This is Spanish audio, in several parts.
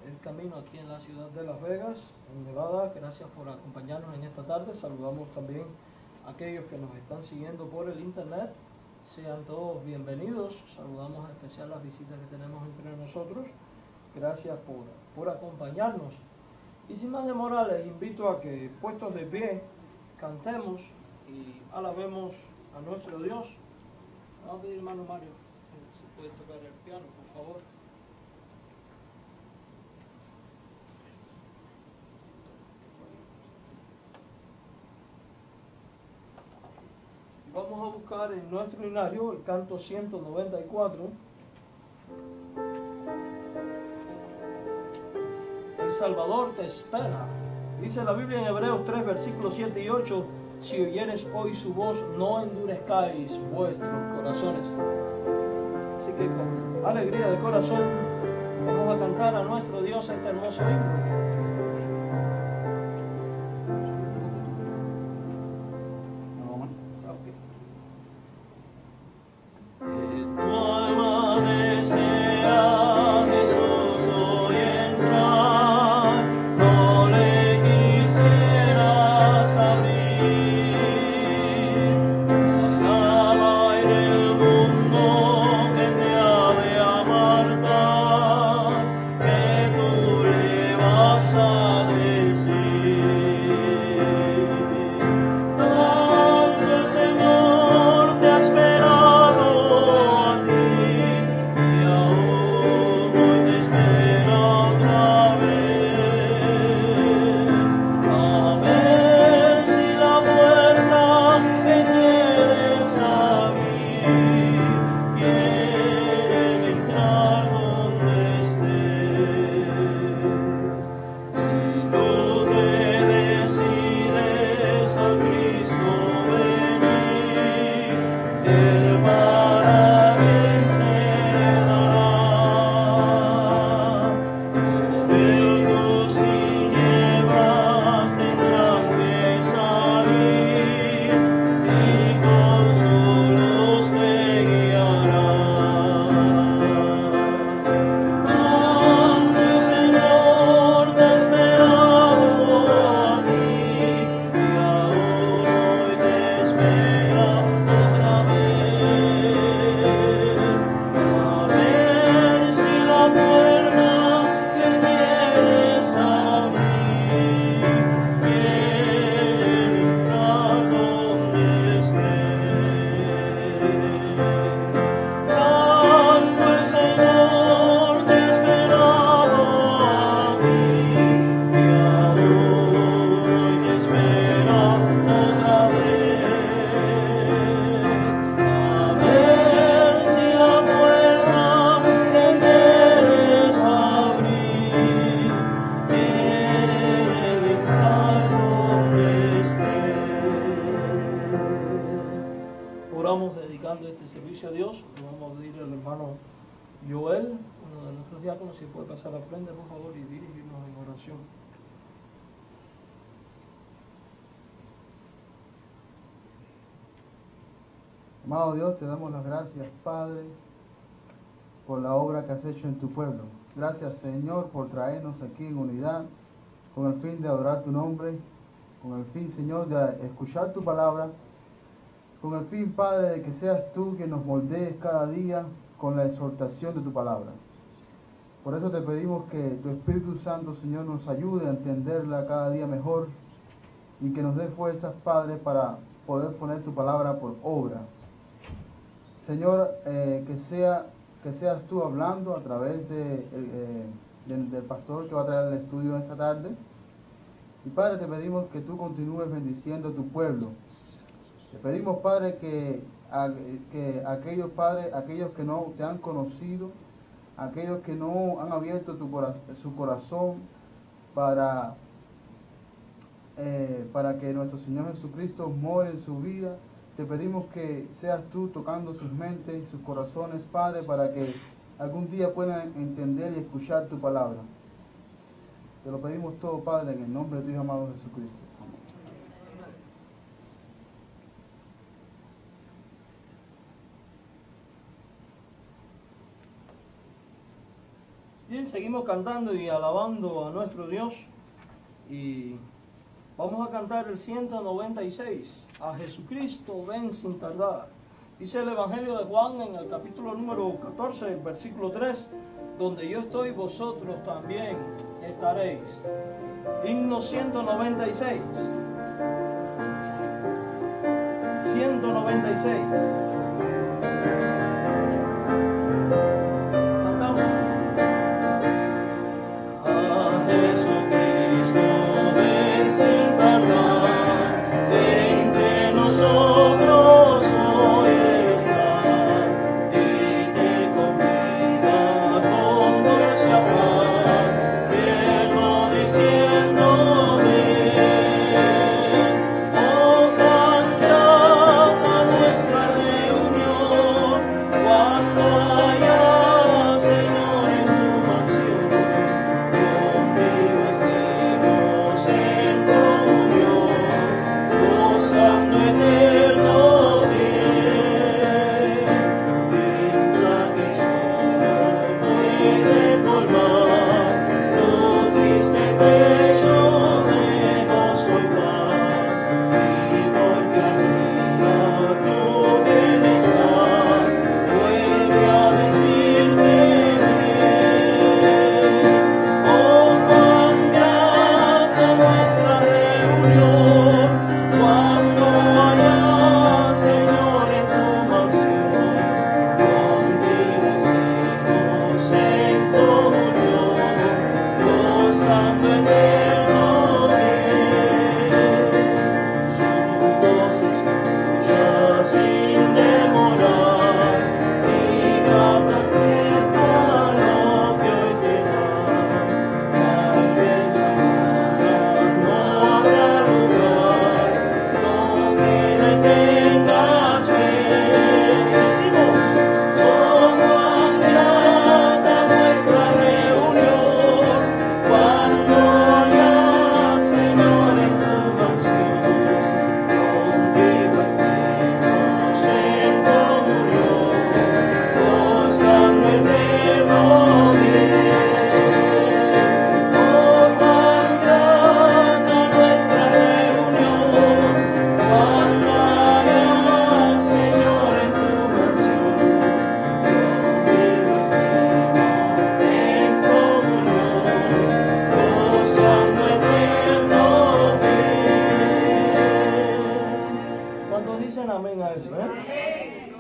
el camino aquí en la ciudad de Las Vegas, en Nevada. Gracias por acompañarnos en esta tarde. Saludamos también a aquellos que nos están siguiendo por el internet. Sean todos bienvenidos. Saludamos en especial las visitas que tenemos entre nosotros. Gracias por acompañarnos. Y sin más demora, les invito a que, puestos de pie, cantemos y alabemos a nuestro Dios. Vamos a pedir, hermano Mario, si puede tocar el piano, por favor. Vamos a buscar en nuestro himnario el canto 194. El Salvador te espera. Dice la Biblia en Hebreos 3, versículos 7 y 8: si oyeres hoy su voz, no endurezcáis vuestros corazones. Así que con alegría de corazón vamos a cantar a nuestro Dios este hermoso himno. Dedicando este servicio a Dios, le vamos a pedir al hermano Joel, uno de nuestros diáconos, si puede pasar al frente, por favor, y dirigirnos en oración. Amado Dios, te damos las gracias, Padre, por la obra que has hecho en tu pueblo. Gracias, Señor, por traernos aquí en unidad, con el fin de adorar tu nombre, con el fin, Señor, de escuchar tu palabra, con el fin, Padre, de que seas tú quien nos moldees cada día con la exhortación de tu palabra. Por eso te pedimos que tu Espíritu Santo, Señor, nos ayude a entenderla cada día mejor y que nos dé fuerzas, Padre, para poder poner tu palabra por obra. Señor, que seas tú hablando a través del pastor que va a traer el estudio esta tarde. Y Padre, te pedimos que tú continúes bendiciendo a tu pueblo. Te pedimos, Padre, que aquellos, Padre, aquellos que no te han conocido, aquellos que no han abierto su corazón para que nuestro Señor Jesucristo more en su vida, te pedimos que seas tú tocando sus mentes y sus corazones, Padre, para que algún día puedan entender y escuchar tu palabra. Te lo pedimos todo, Padre, en el nombre de tu Hijo amado Jesucristo. Bien, seguimos cantando y alabando a nuestro Dios. Y vamos a cantar el 196. A Jesucristo ven sin tardar. Dice el Evangelio de Juan en el capítulo número 14, el versículo 3. Donde yo estoy, vosotros también estaréis. Himno 196. 196. Cantamos. A Jesucristo ven sin tardar, entre nosotros hoy está, y te convida con dulce afán, tierno diciendo ven. Oh, cuán grata nuestra reunión, cuando haya, Señor, en tu mansión, contigo estemos en comunión, gozando eterno bien. Piensa que solo puede colmar tu triste pecho de gozo y paz, y porque arriba tu bienestar vuelve a decirte ven. Oh, cuán grata nuestra reunión, cuando haya, Señor, en tu mansión, contigo estemos en comunión, gozando eterno bien. Su voz escucha sin demorar, y grata acepta lo que hoy te da. Tal vez mañana no habrá lugar, no te detengas, ven. Y decimos, oh, cuán grata nuestra reunión, cuando haya, Señor, en tu mansión, contigo estemos en comunión, gozando eterno bien. Oh, cuán grata nuestra reunión, cuando haya, Señor, en tu mansión, contigo estemos en comunión, gozando eterno bien. ¿Cuántos dicen amén a eso?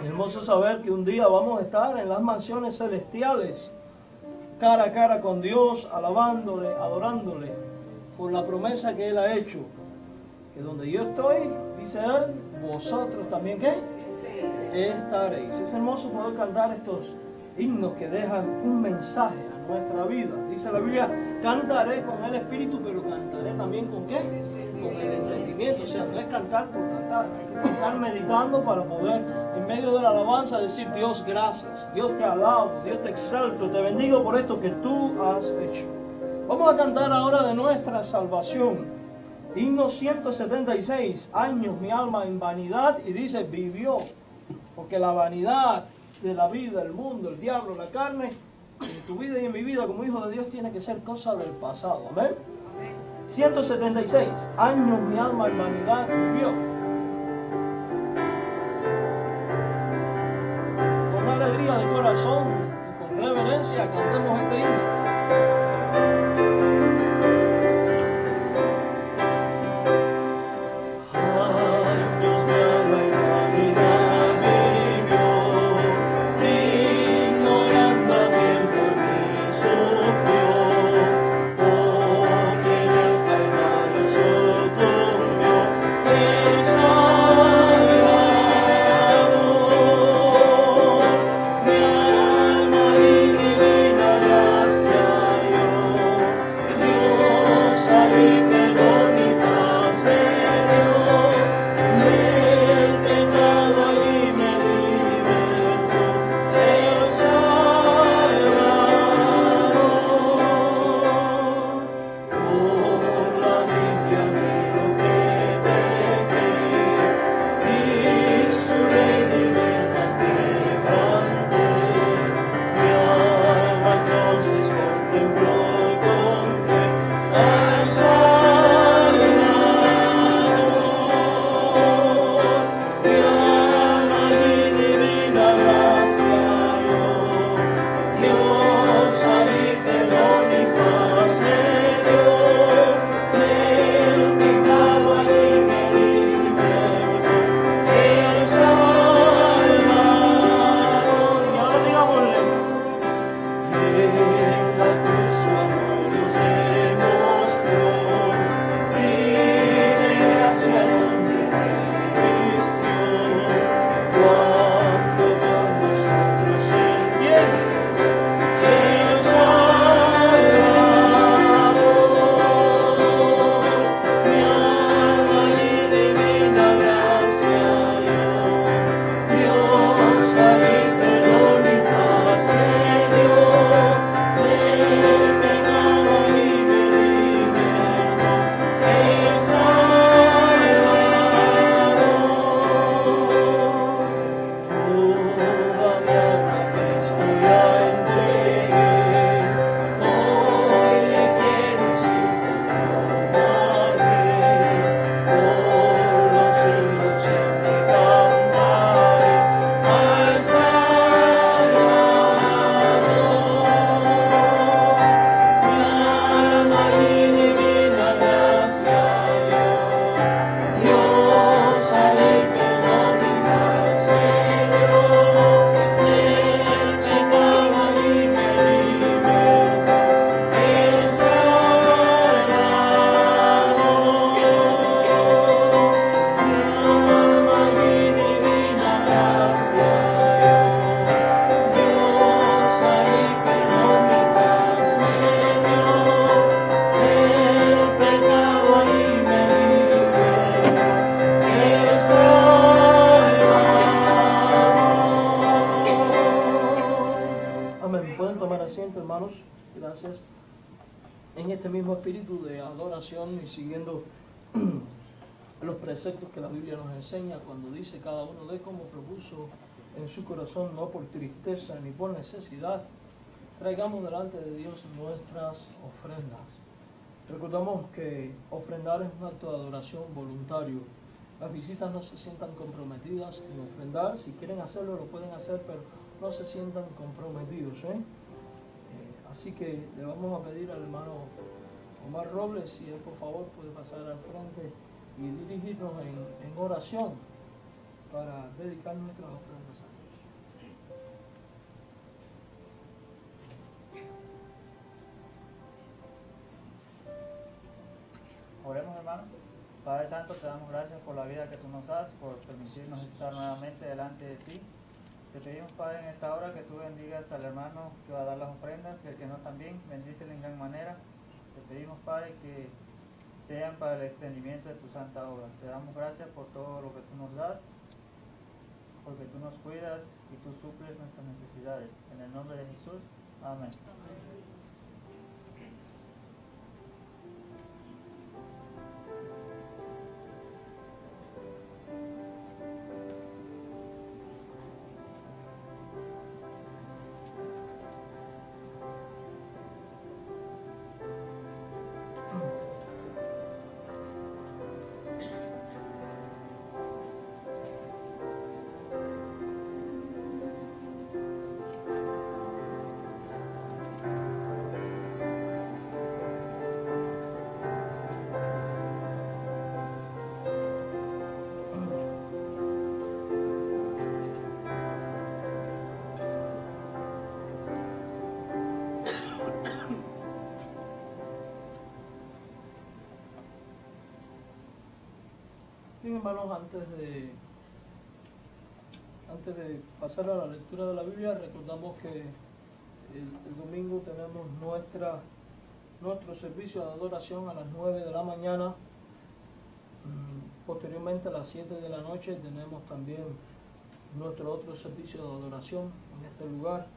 Hermoso saber que un día vamos a estar en las mansiones celestiales, cara a cara con Dios, alabándole, adorándole, por la promesa que Él ha hecho, que donde yo estoy, dice Él, vosotros también, ¿qué? Estaréis. Es hermoso poder cantar estos himnos que dejan un mensaje a nuestra vida. Dice la Biblia, cantaré con el Espíritu, pero cantaré también ¿con qué? Con el entendimiento. O sea, no es cantar por cantar, hay que cantar meditando para poder, en medio de la alabanza, decir, Dios, gracias, Dios te alabo, Dios te exalto, te bendigo por esto que tú has hecho. Vamos a cantar ahora de nuestra salvación. Himno 176, años mi alma en vanidad, y dice, vivió, porque la vanidad de la vida, el mundo, el diablo, la carne, en tu vida y en mi vida como hijo de Dios tiene que ser cosa del pasado. Amén. 176, años mi alma en vanidad vivió. Con alegría de corazón y con reverencia cantemos este himno. Años mi alma en vanidad vivió, ignorando a quien por mí sufrió. Oh, que en el Calvario sucumbió el Salvador. Mi alma y divina gracia Gracias. En este mismo espíritu de adoración y siguiendo los preceptos que la Biblia nos enseña, cuando dice cada uno de como propuso en su corazón, no por tristeza ni por necesidad, traigamos delante de Dios nuestras ofrendas. Recordamos que ofrendar es un acto de adoración voluntario. Las visitas no se sientan comprometidas en ofrendar. Si quieren hacerlo, lo pueden hacer, pero no se sientan comprometidos, así que le vamos a pedir al hermano Omar Robles si él por favor puede pasar al frente y dirigirnos en oración para dedicar nuestras ofrendas a Dios. Oremos, hermano. Padre Santo, te damos gracias por la vida que tú nos das, por permitirnos estar nuevamente delante de ti. Te pedimos, Padre, en esta hora que tú bendigas al hermano que va a dar las ofrendas y al que no también, bendícelo en gran manera. Te pedimos, Padre, que sean para el extendimiento de tu santa obra. Te damos gracias por todo lo que tú nos das, porque tú nos cuidas y tú suples nuestras necesidades. En el nombre de Jesús, amén. Bien, hermanos, antes de pasar a la lectura de la Biblia, recordamos que el domingo tenemos nuestro servicio de adoración a las 9 de la mañana. Posteriormente a las 7 de la noche tenemos también nuestro otro servicio de adoración en este lugar.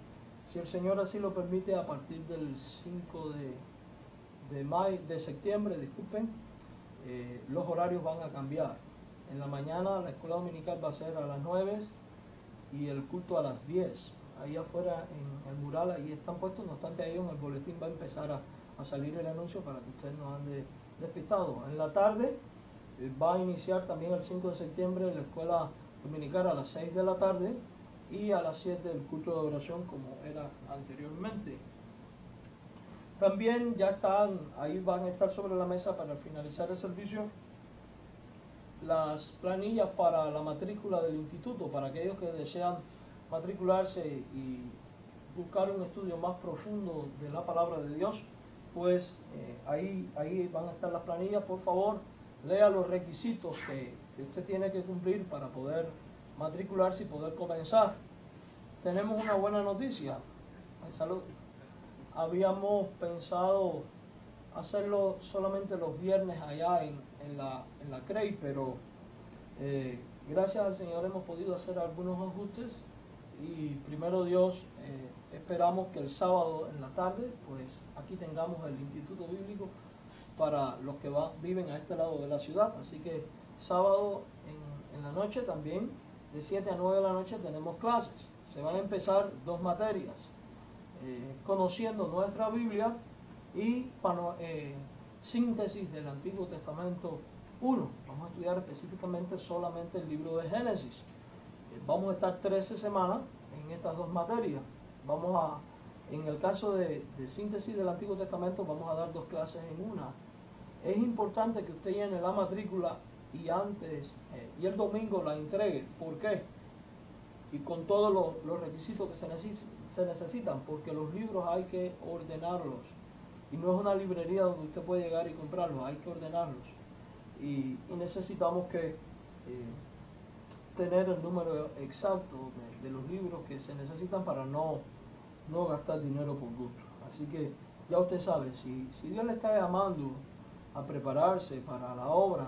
Si el Señor así lo permite, a partir del 5 de septiembre, los horarios van a cambiar. En la mañana la escuela dominical va a ser a las 9 y el culto a las 10. Ahí afuera en el mural, ahí están puestos, no obstante ahí en el boletín va a empezar a salir el anuncio para que usted no ande despistado. En la tarde va a iniciar también el 5 de septiembre la escuela dominical a las 6 de la tarde y a las 7 el culto de oración como era anteriormente. También ya están, ahí van a estar sobre la mesa para finalizar el servicio las planillas para la matrícula del instituto, para aquellos que desean matricularse y buscar un estudio más profundo de la palabra de Dios, pues ahí van a estar las planillas. Por favor, lea los requisitos que usted tiene que cumplir para poder matricularse y poder comenzar. Tenemos una buena noticia. Salud. Habíamos pensado hacerlo solamente los viernes allá en la CREI, pero gracias al Señor hemos podido hacer algunos ajustes y primero Dios esperamos que el sábado en la tarde pues aquí tengamos el Instituto Bíblico para los que viven a este lado de la ciudad. Así que sábado en la noche también de 7 a 9 de la noche tenemos clases. Se van a empezar 2 materias, conociendo nuestra Biblia y síntesis del Antiguo Testamento 1. Vamos a estudiar específicamente solamente el libro de Génesis. Vamos a estar 13 semanas en estas 2 materias. En el caso de síntesis del Antiguo Testamento, vamos a dar 2 clases en una. Es importante que usted llene la matrícula y el domingo la entregue. ¿Por qué? Y con todos los requisitos que se necesitan, porque los libros hay que ordenarlos. Y no es una librería donde usted puede llegar y comprarlos, hay que ordenarlos. Y necesitamos que tener el número exacto de los libros que se necesitan para no gastar dinero por gusto. Así que ya usted sabe, si Dios le está llamando a prepararse para la obra,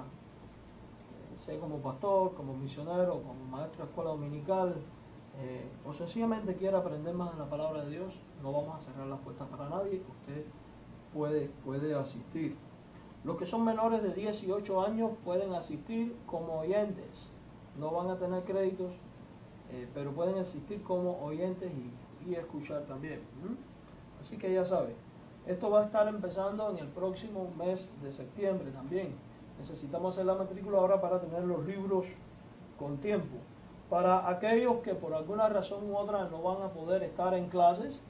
sea como pastor, como misionero, como maestro de escuela dominical, o sencillamente quiere aprender más de la palabra de Dios, no vamos a cerrar las puertas para nadie. Usted puede asistir. Los que son menores de 18 años pueden asistir como oyentes. No van a tener créditos, pero pueden asistir como oyentes y escuchar también. Así que ya sabe, esto va a estar empezando en el próximo mes de septiembre también. Necesitamos hacer la matrícula ahora para tener los libros con tiempo. Para aquellos que por alguna razón u otra no van a poder estar en clases,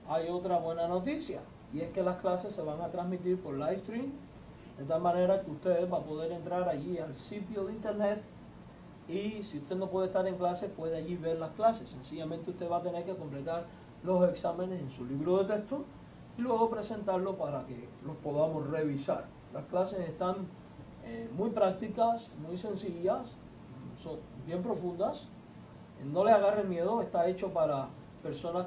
hay otra buena noticia, y es que las clases se van a transmitir por live stream, de tal manera que usted va a poder entrar allí al sitio de internet, y si usted no puede estar en clase, puede allí ver las clases. Sencillamente usted va a tener que completar los exámenes en su libro de texto y luego presentarlo para que los podamos revisar. Las clases están muy prácticas, muy sencillas, son bien profundas. No le agarre miedo, está hecho para personas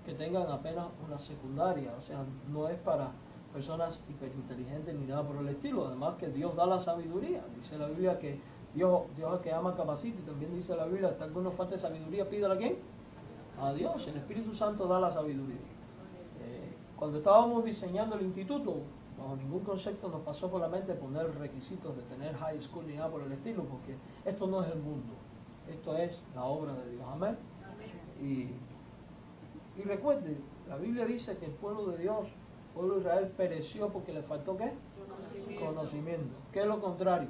que tengan apenas una secundaria, o sea, no es para personas hiperinteligentes ni nada por el estilo. Además que Dios da la sabiduría. Dice la Biblia que Dios al que ama capacita, y también dice la Biblia, hasta que uno falte sabiduría, pídala a quién. A Dios. El Espíritu Santo da la sabiduría. Cuando estábamos diseñando el instituto, bajo ningún concepto nos pasó por la mente poner requisitos de tener high school ni nada por el estilo, porque esto no es el mundo, esto es la obra de Dios. Amén. Y recuerde, la Biblia dice que el pueblo de Dios, el pueblo de Israel, pereció porque le faltó ¿qué? Conocimiento. ¿Qué es lo contrario?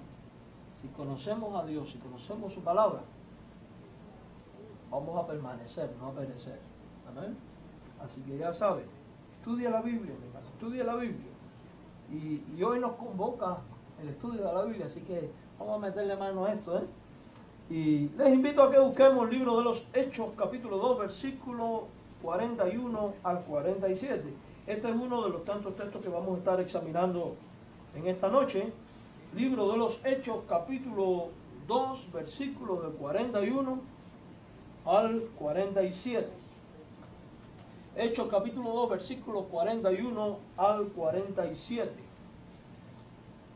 Si conocemos a Dios, si conocemos su palabra, vamos a permanecer, no a perecer. Amén. Así que ya sabe, estudia la Biblia, mi hermano, estudia la Biblia. Y hoy nos convoca el estudio de la Biblia, así que vamos a meterle mano a esto, Y les invito a que busquemos el libro de los Hechos, capítulo 2, versículo 41 al 47. Este es uno de los tantos textos que vamos a estar examinando en esta noche. Libro de los Hechos, capítulo 2, versículo del 41 al 47. Hechos capítulo 2, versículos 41 al 47.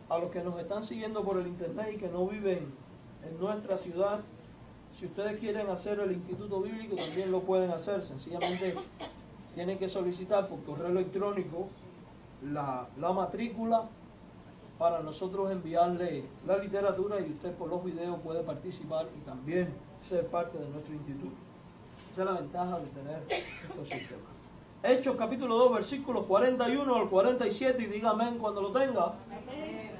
A los que nos están siguiendo por el internet y que no viven en nuestra ciudad, si ustedes quieren hacer el Instituto Bíblico, también lo pueden hacer. Sencillamente tienen que solicitar por correo electrónico la matrícula para nosotros enviarle la literatura, y usted por los videos puede participar y también ser parte de nuestro instituto. Esa es la ventaja de tener estos sistemas. Hechos capítulo 2, versículos 41 al 47, y diga amén cuando lo tenga.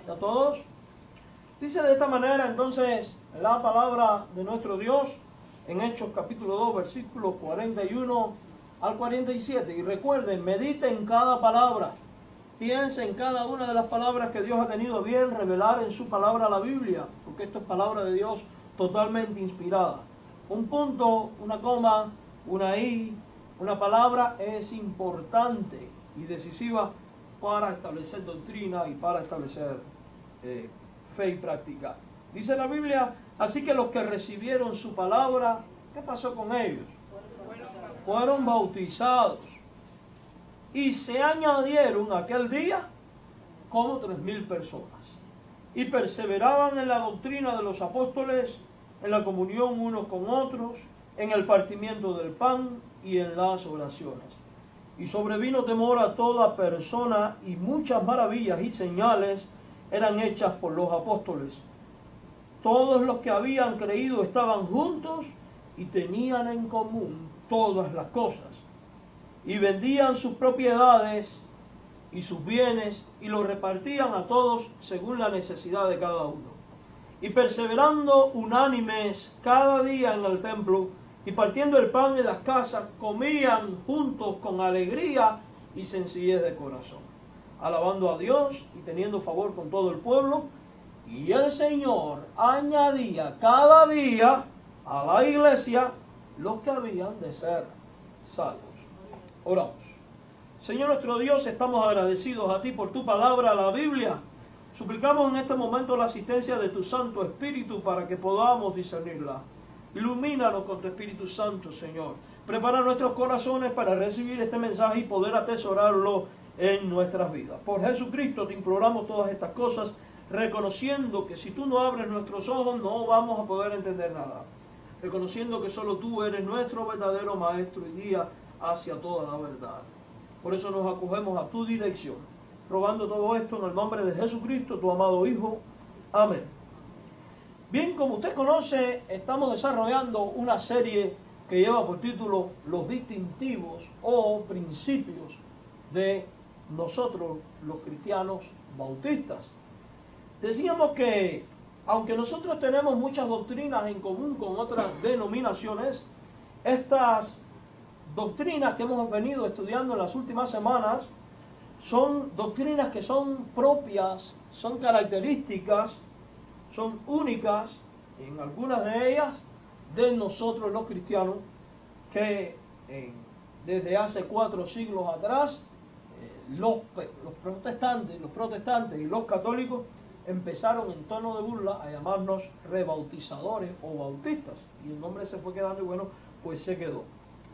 ¿A todos? Dice de esta manera entonces la palabra de nuestro Dios en Hechos capítulo 2, versículos 41 al 47. Y recuerden, mediten cada palabra, piensen en cada una de las palabras que Dios ha tenido bien revelar en su palabra, la Biblia, porque esto es palabra de Dios totalmente inspirada. Un punto, una coma, una i, Una palabra es importante y decisiva para establecer doctrina y para establecer fe y práctica. Dice la Biblia, así que los que recibieron su palabra, ¿qué pasó con ellos? Fueron bautizados. Y se añadieron aquel día como 3,000 personas. Y perseveraban en la doctrina de los apóstoles, en la comunión unos con otros, en el partimiento del pan y en las oraciones. Y sobrevino temor a toda persona, y muchas maravillas y señales eran hechas por los apóstoles. Todos los que habían creído estaban juntos y tenían en común todas las cosas. Y vendían sus propiedades y sus bienes y los repartían a todos según la necesidad de cada uno. Y perseverando unánimes cada día en el templo y partiendo el pan en las casas, comían juntos con alegría y sencillez de corazón, alabando a Dios y teniendo favor con todo el pueblo. Y el Señor añadía cada día a la iglesia los que habían de ser salvos. Oramos. Señor nuestro Dios, estamos agradecidos a ti por tu palabra, la Biblia. Suplicamos en este momento la asistencia de tu Santo Espíritu para que podamos discernirla. Ilumínanos con tu Espíritu Santo, Señor. Prepara nuestros corazones para recibir este mensaje y poder atesorarlo en nuestras vidas. Por Jesucristo te imploramos todas estas cosas, reconociendo que si tú no abres nuestros ojos no vamos a poder entender nada. Reconociendo que solo tú eres nuestro verdadero Maestro y guía hacia toda la verdad. Por eso nos acogemos a tu dirección, rogando todo esto en el nombre de Jesucristo, tu amado Hijo. Amén. Bien, como usted conoce, estamos desarrollando una serie que lleva por título Los distintivos o principios de nosotros los cristianos bautistas. Decíamos que aunque nosotros tenemos muchas doctrinas en común con otras denominaciones, estas doctrinas que hemos venido estudiando en las últimas semanas son doctrinas que son propias, son características, son únicas en algunas de ellas de nosotros los cristianos que desde hace 4 siglos atrás los protestantes y los católicos empezaron en tono de burla a llamarnos rebautizadores o bautistas, y el nombre se fue quedando y bueno, pues se quedó.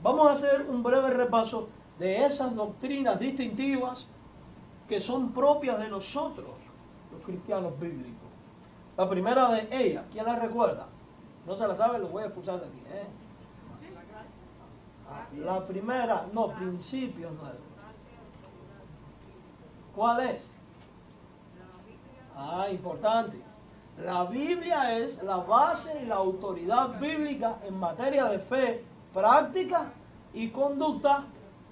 Vamos a hacer un breve repaso de esas doctrinas distintivas que son propias de nosotros los cristianos bíblicos. La primera de ellas, ¿quién la recuerda? No se la sabe, lo voy a expulsar de aquí. La primera, no, principios nuevos. ¿Cuál es? Importante. La Biblia es la base y la autoridad bíblica en materia de fe, práctica y conducta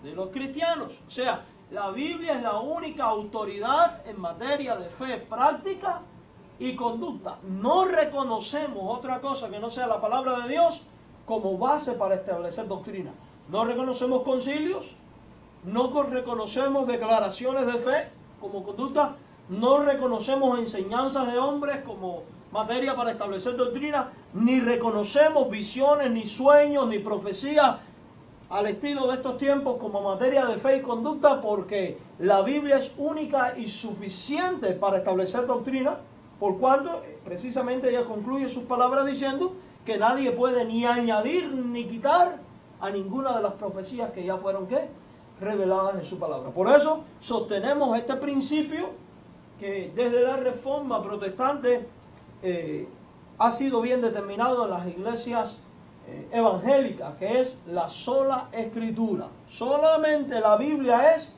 de los cristianos. O sea, la Biblia es la única autoridad en materia de fe, práctica y conducta. No reconocemos otra cosa que no sea la palabra de Dios como base para establecer doctrina. No reconocemos concilios, no reconocemos declaraciones de fe como conducta, no reconocemos enseñanzas de hombres como materia para establecer doctrina, ni reconocemos visiones, ni sueños, ni profecías al estilo de estos tiempos como materia de fe y conducta, porque la Biblia es única y suficiente para establecer doctrina, por cuanto precisamente ella concluye sus palabras diciendo que nadie puede ni añadir ni quitar a ninguna de las profecías que ya fueron reveladas en su palabra. Por eso sostenemos este principio que desde la Reforma Protestante ha sido bien determinado en las iglesias evangélicas, que es la sola Escritura. Solamente la Biblia es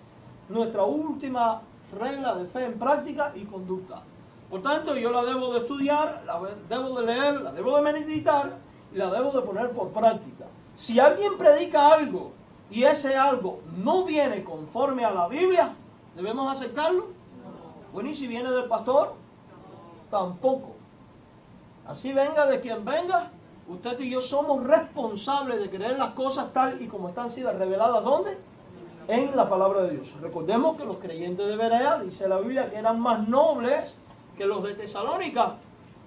nuestra última regla de fe en práctica y conducta. Por tanto, yo la debo de estudiar, la debo de leer, la debo de meditar y la debo de poner por práctica. Si alguien predica algo y ese algo no viene conforme a la Biblia, ¿debemos aceptarlo? Bueno, ¿y si viene del pastor? Tampoco. Así venga de quien venga, usted y yo somos responsables de creer las cosas tal y como están siendo reveladas. ¿Dónde? En la palabra de Dios. Recordemos que los creyentes de Berea, dice la Biblia, que eran más nobles que los de Tesalónica,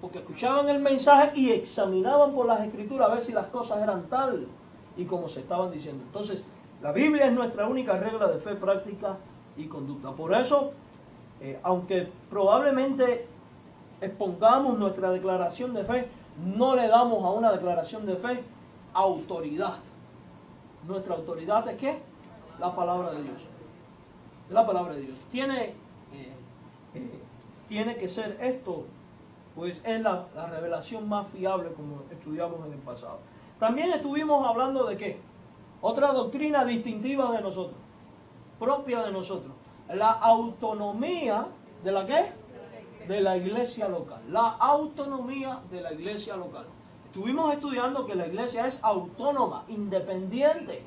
porque escuchaban el mensaje y examinaban por las Escrituras a ver si las cosas eran tal y como se estaban diciendo. Entonces, La Biblia es nuestra única regla de fe, práctica y conducta. Por eso, aunque probablemente expongamos nuestra declaración de fe, no le damos a una declaración de fe autoridad. Nuestra autoridad es ¿qué? La palabra de Dios. La palabra de Dios. Tiene que ser esto, pues es la revelación más fiable, como estudiamos en el pasado. También estuvimos hablando de ¿qué? Otra doctrina distintiva de nosotros, propia de nosotros. La autonomía de la ¿qué? De la iglesia local. La autonomía de la iglesia local. Estuvimos estudiando que la iglesia es autónoma, independiente,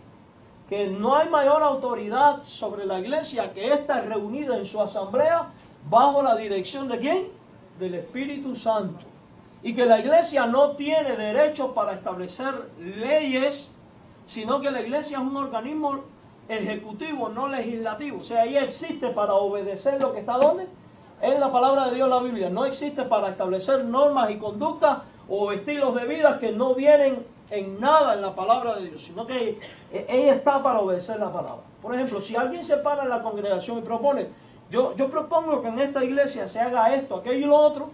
que no hay mayor autoridad sobre la iglesia que esta reunida en su asamblea bajo la dirección ¿de quién? Del Espíritu Santo. Y que la iglesia no tiene derecho para establecer leyes, sino que la iglesia es un organismo ejecutivo, no legislativo. O sea, ella existe para obedecer lo que está ¿dónde? En la palabra de Dios, la Biblia. No existe para establecer normas y conductas o estilos de vida que no vienen en nada en la palabra de Dios, sino que ella está para obedecer la palabra. Por ejemplo, si alguien se para en la congregación y propone, yo propongo que en esta iglesia se haga esto, aquello y lo otro,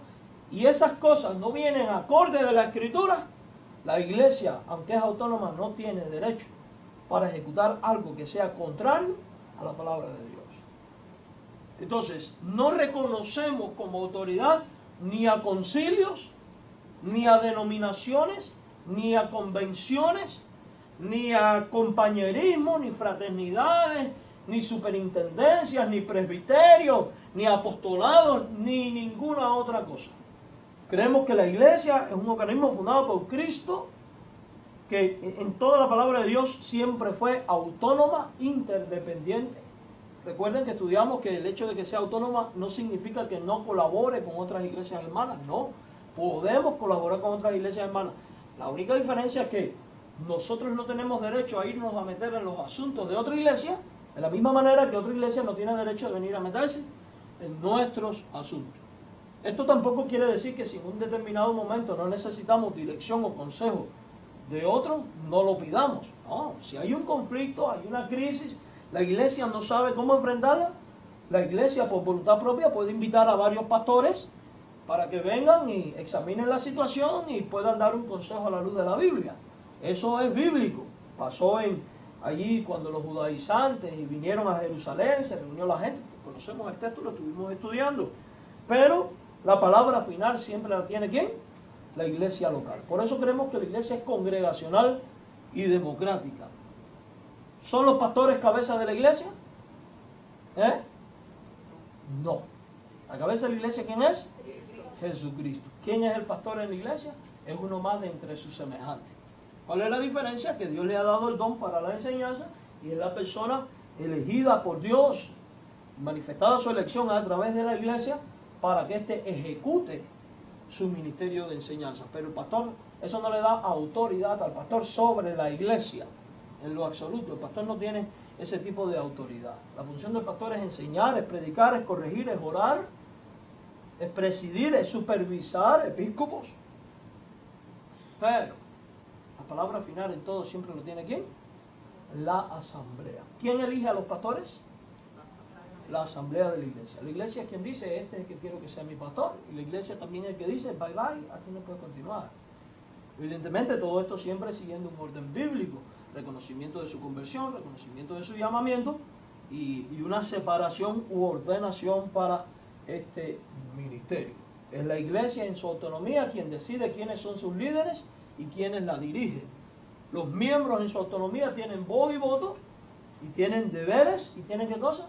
y esas cosas no vienen acorde de la Escritura, la iglesia, aunque es autónoma, no tiene derecho para ejecutar algo que sea contrario a la palabra de Dios. Entonces, no reconocemos como autoridad ni a concilios, ni a denominaciones, ni a convenciones, ni a compañerismo, ni fraternidades, ni superintendencias, ni presbiterios, ni apostolados, ni ninguna otra cosa. Creemos que la iglesia es un organismo fundado por Cristo, que en toda la palabra de Dios siempre fue autónoma, interdependiente. Recuerden que estudiamos que el hecho de que sea autónoma no significa que no colabore con otras iglesias hermanas. No, podemos colaborar con otras iglesias hermanas. La única diferencia es que nosotros no tenemos derecho a irnos a meter en los asuntos de otra iglesia, de la misma manera que otra iglesia no tiene derecho de venir a meterse en nuestros asuntos. Esto tampoco quiere decir que si en un determinado momento no necesitamos dirección o consejo de otro, no lo pidamos. No, si hay un conflicto, hay una crisis, la iglesia no sabe cómo enfrentarla, la iglesia por voluntad propia puede invitar a varios pastores para que vengan y examinen la situación y puedan dar un consejo a la luz de la Biblia. Eso es bíblico. Pasó allí cuando los judaizantes y vinieron a Jerusalén, se reunió la gente. Conocemos el texto, lo estuvimos estudiando. Pero la palabra final siempre la tiene ¿quién? La iglesia local. Por eso creemos que la iglesia es congregacional y democrática. ¿Son los pastores cabezas de la iglesia? No. ¿La cabeza de la iglesia quién es? Jesucristo. ¿Quién es el pastor en la iglesia? Es uno más de entre sus semejantes. ¿Cuál es la diferencia? Que Dios le ha dado el don para la enseñanza y es la persona elegida por Dios, manifestada su elección a través de la iglesia para que éste ejecute su ministerio de enseñanza. Pero el pastor, eso no le da autoridad al pastor sobre la iglesia en lo absoluto. El pastor no tiene ese tipo de autoridad. La función del pastor es enseñar, es predicar, es corregir, es orar, es presidir, es supervisar, episcopos. Pero la palabra final en todo siempre lo tiene ¿quién? La asamblea. ¿Quién elige a los pastores? La asamblea de la iglesia. La iglesia es quien dice, este es el que quiero que sea mi pastor. Y la iglesia también es el que dice, bye bye, aquí no puede continuar. Evidentemente todo esto siempre siguiendo un orden bíblico. Reconocimiento de su conversión, reconocimiento de su llamamiento y una separación u ordenación para este ministerio. Es la iglesia en su autonomía quien decide quiénes son sus líderes y quiénes la dirigen. Los miembros en su autonomía tienen voz y voto y tienen deberes y tienen ¿qué cosa?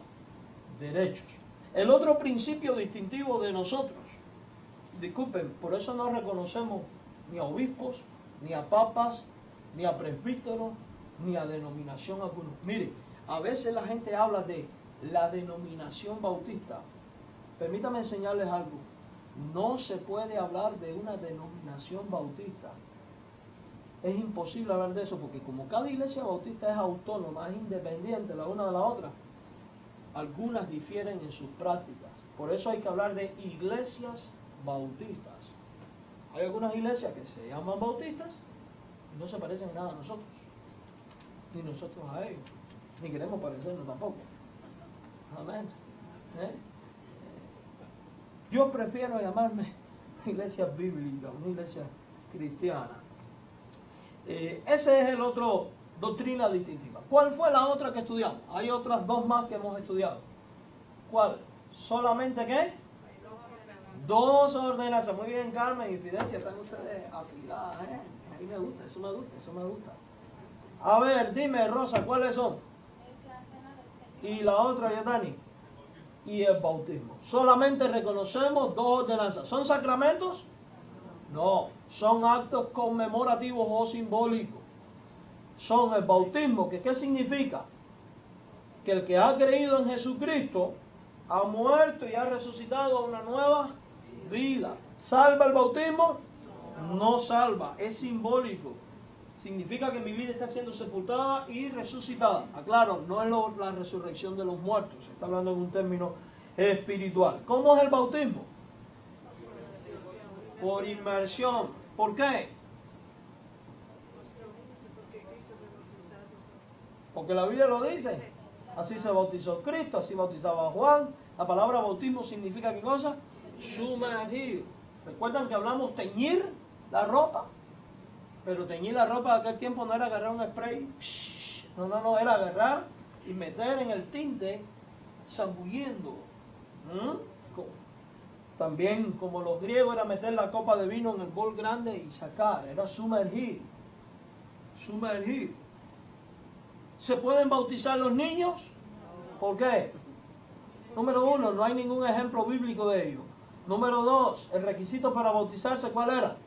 Derechos. El otro principio distintivo de nosotros, disculpen, por eso no reconocemos ni a obispos, ni a papas, ni a presbíteros, ni a denominación alguna. Mire, a veces la gente habla de la denominación bautista. Permítame enseñarles algo. No se puede hablar de una denominación bautista. Es imposible hablar de eso porque como cada iglesia bautista es autónoma, es independiente la una de la otra, algunas difieren en sus prácticas. Por eso hay que hablar de iglesias bautistas. Hay algunas iglesias que se llaman bautistas y no se parecen nada a nosotros, ni nosotros a ellos. ni queremos parecernos tampoco. Amén. Yo prefiero llamarme iglesia bíblica, una iglesia cristiana. Ese es el otro doctrina distintiva. ¿Cuál fue la otra que estudiamos? Hay otras dos más que hemos estudiado. ¿Cuál? ¿Solamente qué? Dos ordenanzas. Muy bien, Carmen y Fidencia, están ustedes afiladas, A mí me gusta, eso me gusta, eso me gusta. A ver, dime, Rosa, ¿cuáles son? Y la otra, Yatani. Y el bautismo. Solamente reconocemos dos ordenanzas. ¿Son sacramentos? No, son actos conmemorativos o simbólicos. Son el bautismo, que ¿qué significa? Que el que ha creído en Jesucristo ha muerto y ha resucitado a una nueva vida. ¿Salva el bautismo? No salva, es simbólico. Significa que mi vida está siendo sepultada y resucitada. Aclaro, no es la resurrección de los muertos, se está hablando en un término espiritual. ¿Cómo es el bautismo? Por inmersión. ¿Por qué? Porque la Biblia lo dice. Así se bautizó Cristo, así bautizaba Juan. La palabra bautismo significa ¿qué cosa? Sumergir. ¿Recuerdan que hablamos teñir la ropa? Pero teñir la ropa de aquel tiempo no era agarrar un spray. No, era agarrar y meter en el tinte zambulliendo. También, como los griegos, era meter la copa de vino en el bol grande y sacar. Era sumergir. Sumergir. ¿Se pueden bautizar los niños? ¿Por qué? Número 1, no hay ningún ejemplo bíblico de ello. Número 2, el requisito para bautizarse, ¿cuál era?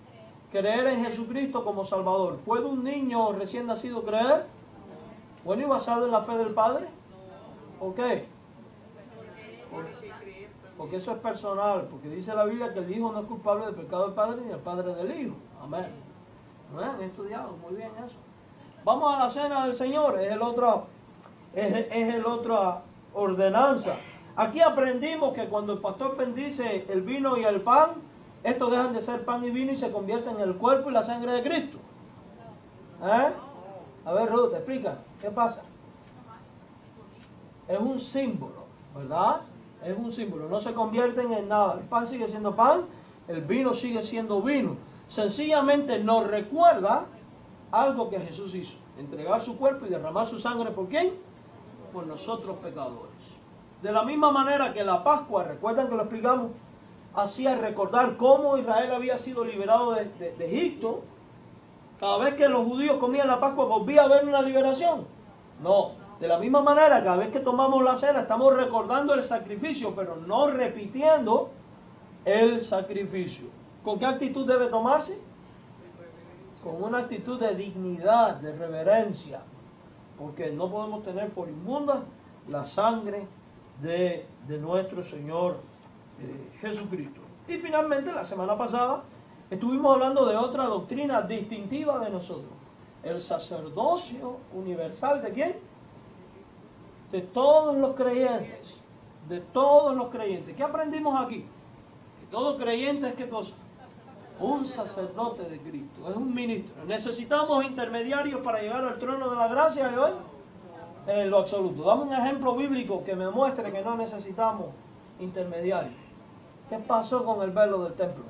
Creer en Jesucristo como Salvador. ¿Puede un niño recién nacido creer? Bueno, ¿y basado en la fe del Padre? ¿Por qué? Porque eso es personal, porque dice la Biblia que el Hijo no es culpable del pecado del Padre ni el Padre del Hijo. Amén. ¿No han estudiado? Muy bien eso. Vamos a la cena del Señor, es el otra ordenanza. Aquí aprendimos que cuando el pastor bendice el vino y el pan, estos dejan de ser pan y vino y se convierten en el cuerpo y la sangre de Cristo. A ver, Ruth, explica, ¿qué pasa? Es un símbolo, ¿verdad? Es un símbolo, no se convierten en nada. El pan sigue siendo pan, el vino sigue siendo vino. Sencillamente nos recuerda algo que Jesús hizo: entregar su cuerpo y derramar su sangre. ¿Por quién? Por nosotros pecadores. De la misma manera que la Pascua, recuerdan que lo explicamos, hacía recordar cómo Israel había sido liberado de Egipto. Cada vez que los judíos comían la Pascua, ¿volvía a haber una liberación? No. De la misma manera, cada vez que tomamos la cena, estamos recordando el sacrificio, pero no repitiendo el sacrificio. ¿Con qué actitud debe tomarse? Con una actitud de dignidad, de reverencia, porque no podemos tener por inmunda la sangre de nuestro Señor Jesucristo. Y finalmente, la semana pasada, estuvimos hablando de otra doctrina distintiva de nosotros: el sacerdocio universal. ¿De quién? De todos los creyentes. De todos los creyentes. ¿Qué aprendimos aquí? Que todo creyente es ¿qué cosa? Un sacerdote de Cristo, es un ministro. ¿Necesitamos intermediarios para llegar al trono de la gracia de hoy? En lo absoluto. Dame un ejemplo bíblico que me muestre que no necesitamos intermediarios. ¿Qué pasó con el velo del templo?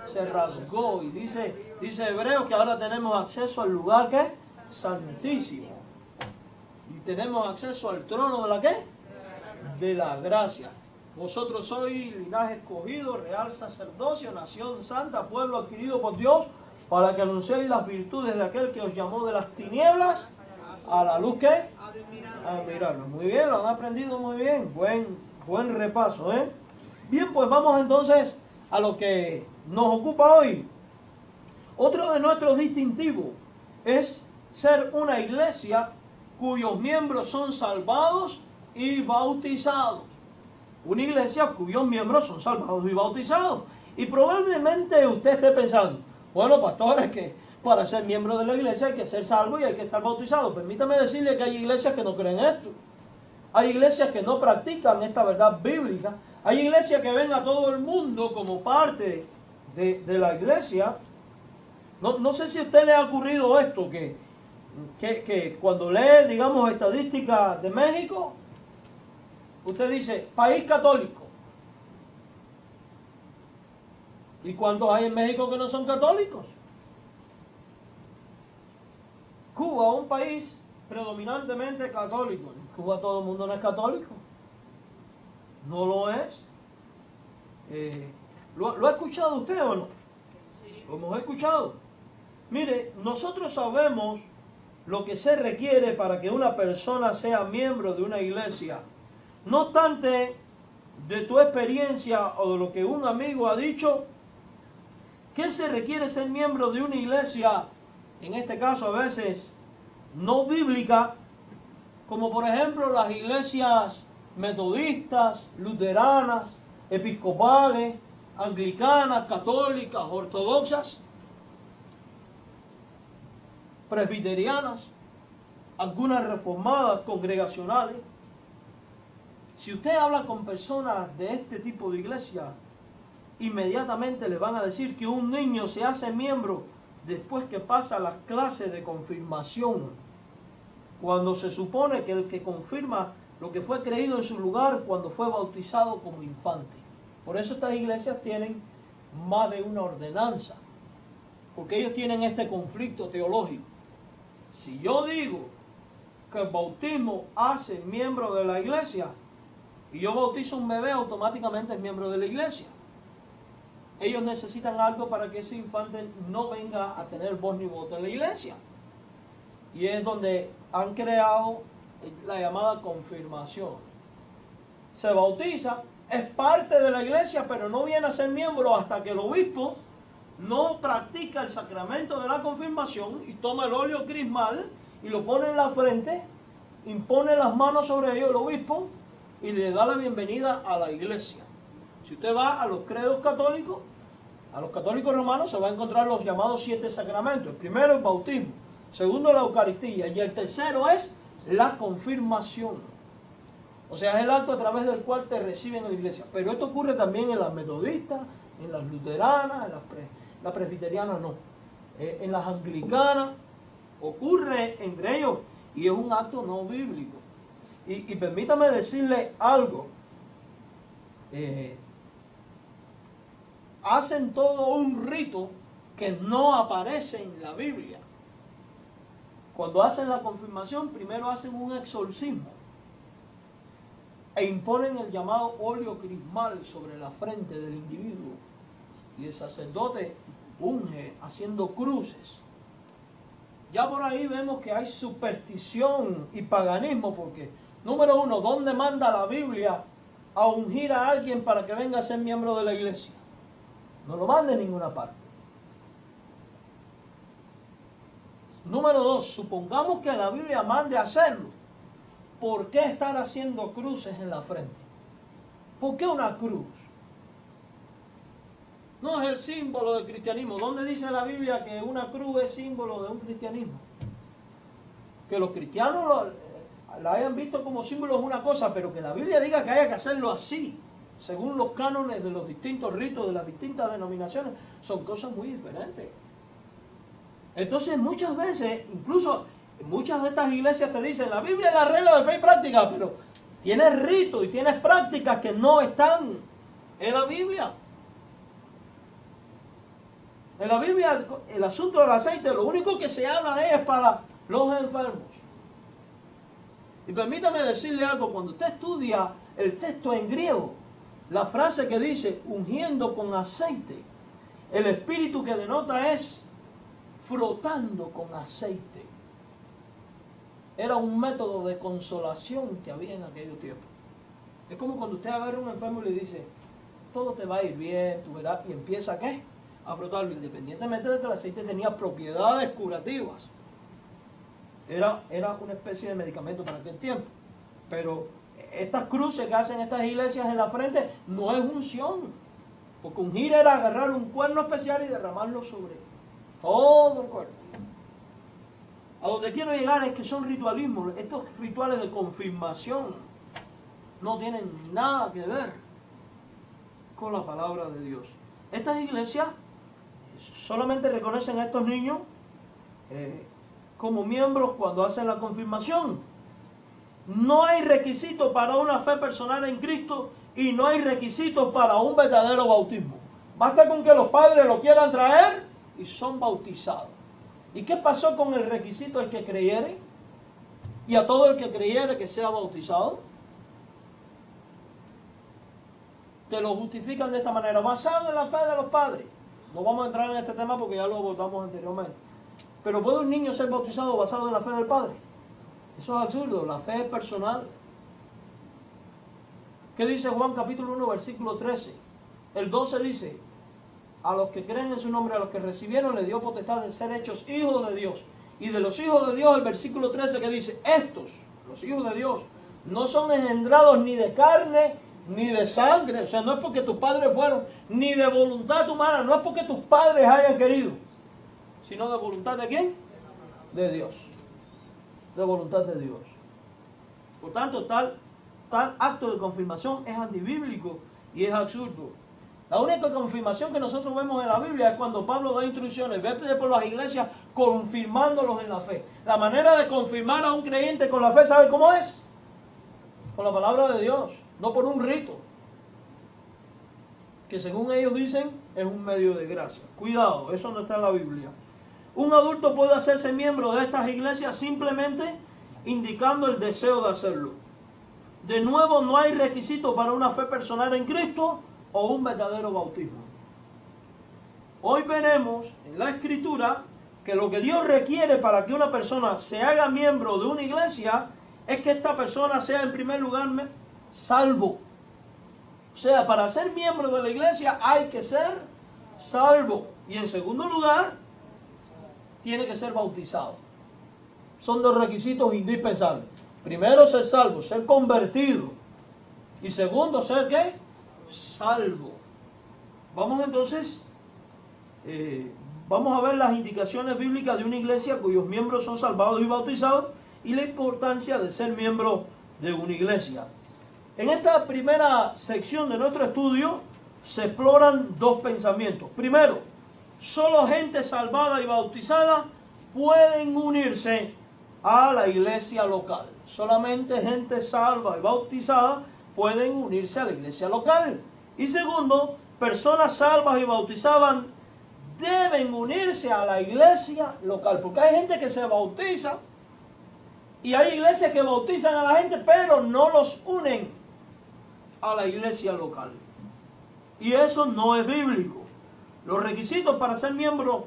Se rasgó y dice Hebreos que ahora tenemos acceso al lugar ¿qué? Santísimo. Y tenemos acceso al trono de la ¿qué? De la gracia. Vosotros sois linaje escogido, real sacerdocio, nación santa, pueblo adquirido por Dios, para que anunciéis las virtudes de aquel que os llamó de las tinieblas a la luz ¿qué? Admirarlo. Muy bien, lo han aprendido muy bien. Buen repaso, Bien, pues vamos entonces a lo que nos ocupa hoy. Otro de nuestros distintivos es ser una iglesia cuyos miembros son salvados y bautizados. Una iglesia cuyos miembros son salvados y bautizados. Y probablemente usted esté pensando: bueno, pastor, es que para ser miembro de la iglesia hay que ser salvo y hay que estar bautizado. Permítame decirle que hay iglesias que no creen esto. Hay iglesias que no practican esta verdad bíblica. Hay iglesias que ven a todo el mundo como parte de la iglesia. No sé si a usted le ha ocurrido esto, que que cuando lee, digamos, estadísticas de México, usted dice, país católico. ¿Y cuántos hay en México que no son católicos? Cuba, un país predominantemente católico. En Cuba todo el mundo no es católico. No lo es. ¿Lo ha escuchado usted o no? Lo hemos escuchado. Mire, nosotros sabemos lo que se requiere para que una persona sea miembro de una iglesia. No obstante, de tu experiencia o de lo que un amigo ha dicho, ¿qué se requiere ser miembro de una iglesia? En este caso a veces no bíblica, como por ejemplo las iglesias metodistas, luteranas, episcopales, anglicanas, católicas, ortodoxas, presbiterianas, algunas reformadas, congregacionales. Si usted habla con personas de este tipo de iglesia, inmediatamente le van a decir que un niño se hace miembro después que pasa las clases de confirmación, cuando se supone que el que confirma lo que fue creído en su lugar cuando fue bautizado como infante. Por eso estas iglesias tienen más de una ordenanza, porque ellos tienen este conflicto teológico. Si yo digo que el bautismo hace miembro de la iglesia y yo bautizo un bebé, automáticamente es miembro de la iglesia. Ellos necesitan algo para que ese infante no venga a tener voz ni voto en la iglesia. Y es donde han creado la llamada confirmación. Se bautiza, es parte de la iglesia, pero no viene a ser miembro hasta que el obispo no practica el sacramento de la confirmación y toma el óleo crismal y lo pone en la frente, impone las manos sobre ello el obispo y le da la bienvenida a la iglesia. Si usted va a los credos católicos, a los católicos romanos, se va a encontrar los llamados 7 sacramentos. El primero es bautismo, segundo la Eucaristía y el tercero es la confirmación. O sea, es el acto a través del cual te reciben en la iglesia. Pero esto ocurre también en las metodistas, en las luteranas, en las presbiterianas no. En las anglicanas ocurre entre ellos y es un acto no bíblico. Y permítame decirle algo. Hacen todo un rito que no aparece en la Biblia. Cuando hacen la confirmación, primero hacen un exorcismo e imponen el llamado óleo crismal sobre la frente del individuo. Y el sacerdote unge haciendo cruces. Ya por ahí vemos que hay superstición y paganismo, porque, número uno, ¿dónde manda la Biblia a ungir a alguien para que venga a ser miembro de la iglesia? No lo manda en ninguna parte. Número dos, supongamos que la Biblia mande a hacerlo. ¿Por qué estar haciendo cruces en la frente? ¿Por qué una cruz? No es el símbolo del cristianismo. ¿Dónde dice la Biblia que una cruz es símbolo de un cristianismo? Que los cristianos la hayan visto como símbolo es una cosa, pero que la Biblia diga que haya que hacerlo así, según los cánones de los distintos ritos, de las distintas denominaciones, son cosas muy diferentes. Entonces muchas veces, incluso muchas de estas iglesias te dicen, la Biblia es la regla de fe y práctica, pero tienes ritos y tienes prácticas que no están en la Biblia. En la Biblia, el asunto del aceite, lo único que se habla es para los enfermos. Y permítame decirle algo, cuando usted estudia el texto en griego, la frase que dice, ungiendo con aceite, el espíritu que denota es frotando con aceite. Era un método de consolación que había en aquellos tiempos. Es como cuando usted agarra a un enfermo y le dice, todo te va a ir bien, tú verás, y empieza ¿qué? A frotarlo, independientemente de que el aceite tenía propiedades curativas. Era una especie de medicamento para aquel tiempo. Pero estas cruces que hacen estas iglesias en la frente no es unción. Porque ungir era agarrar un cuerno especial y derramarlo sobre todo el cuerpo. A donde quiero llegar es que son ritualismos. Estos rituales de confirmación no tienen nada que ver con la palabra de Dios. Estas iglesias solamente reconocen a estos niños como miembros cuando hacen la confirmación. No hay requisito para una fe personal en Cristo y no hay requisitos para un verdadero bautismo. Basta con que los padres lo quieran traer y son bautizados. ¿Y qué pasó con el requisito del que creyere? Y a todo el que creyere que sea bautizado. Te lo justifican de esta manera, basado en la fe de los padres. No vamos a entrar en este tema porque ya lo abordamos anteriormente. Pero ¿puede un niño ser bautizado basado en la fe del padre? Eso es absurdo, la fe es personal. ¿Qué dice Juan capítulo 1 versículo 13? El 12 dice: a los que creen en su nombre, a los que recibieron, le dio potestad de ser hechos hijos de Dios. Y de los hijos de Dios, el versículo 13 que dice: estos, los hijos de Dios, no son engendrados ni de carne ni de sangre. O sea, no es porque tus padres fueron, ni de voluntad humana, no es porque tus padres hayan querido, sino de voluntad de ¿quién? De Dios. De voluntad de Dios. Por tanto, tal acto de confirmación es antibíblico y es absurdo. La única confirmación que nosotros vemos en la Biblia es cuando Pablo da instrucciones, vete por las iglesias confirmándolos en la fe. La manera de confirmar a un creyente con la fe, ¿sabe cómo es? Con la palabra de Dios, no por un rito, que según ellos dicen es un medio de gracia. Cuidado, eso no está en la Biblia. Un adulto puede hacerse miembro de estas iglesias simplemente indicando el deseo de hacerlo. De nuevo, no hay requisito para una fe personal en Cristo o un verdadero bautismo. Hoy veremos en la Escritura que lo que Dios requiere para que una persona se haga miembro de una iglesia es que esta persona sea en primer lugar salvo. O sea, para ser miembro de la iglesia hay que ser salvo. Y en segundo lugar, tiene que ser bautizado. Son dos requisitos indispensables. Primero, ser salvo, ser convertido. Y segundo, ser ¿qué? Salvo. Vamos entonces, vamos a ver las indicaciones bíblicas de una iglesia cuyos miembros son salvados y bautizados y la importancia de ser miembro de una iglesia. En esta primera sección de nuestro estudio se exploran dos pensamientos. Primero, solo gente salvada y bautizada pueden unirse a la iglesia local. Solamente gente salva y bautizada pueden unirse a la iglesia local. Y segundo, personas salvas y bautizadas deben unirse a la iglesia local. Porque hay gente que se bautiza y hay iglesias que bautizan a la gente, pero no los unen a la iglesia local. Y eso no es bíblico. Los requisitos para ser miembro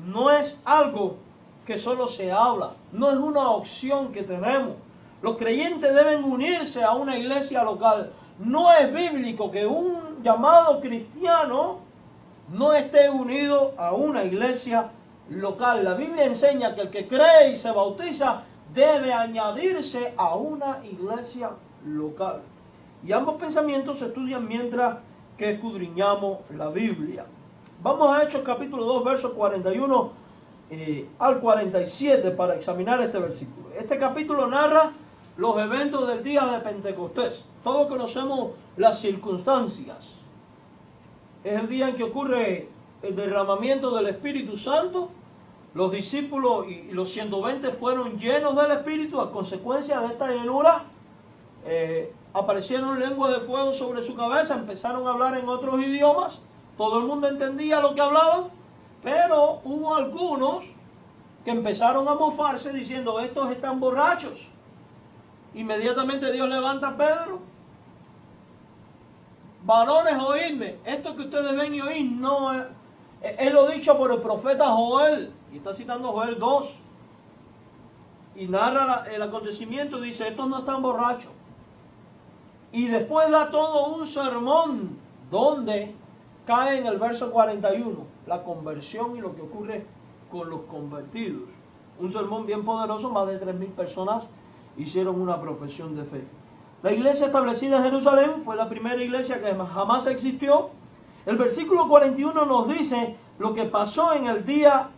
no es algo que solo se habla, no es una opción que tenemos. Los creyentes deben unirse a una iglesia local. No es bíblico que un llamado cristiano no esté unido a una iglesia local. La Biblia enseña que el que cree y se bautiza debe añadirse a una iglesia local. Y ambos pensamientos se estudian mientras que escudriñamos la Biblia. Vamos a Hechos capítulo 2, versos 41 al 47 para examinar este versículo. Este capítulo narra los eventos del día de Pentecostés. Todos conocemos las circunstancias. Es el día en que ocurre el derramamiento del Espíritu Santo. Los discípulos y los 120 fueron llenos del Espíritu. A consecuencia de esta llenura, aparecieron lenguas de fuego sobre su cabeza, empezaron a hablar en otros idiomas. Todo el mundo entendía lo que hablaban, pero hubo algunos que empezaron a mofarse diciendo: estos están borrachos. Inmediatamente Dios levanta a Pedro. Varones, oídme, esto que ustedes ven y oín no es lo dicho por el profeta Joel. Y está citando Joel 2. Y narra el acontecimiento, dice: estos no están borrachos. Y después da todo un sermón donde cae en el verso 41 la conversión y lo que ocurre con los convertidos. Un sermón bien poderoso, más de 3,000 personas hicieron una profesión de fe. La iglesia establecida en Jerusalén fue la primera iglesia que jamás existió. El versículo 41 nos dice lo que pasó en el día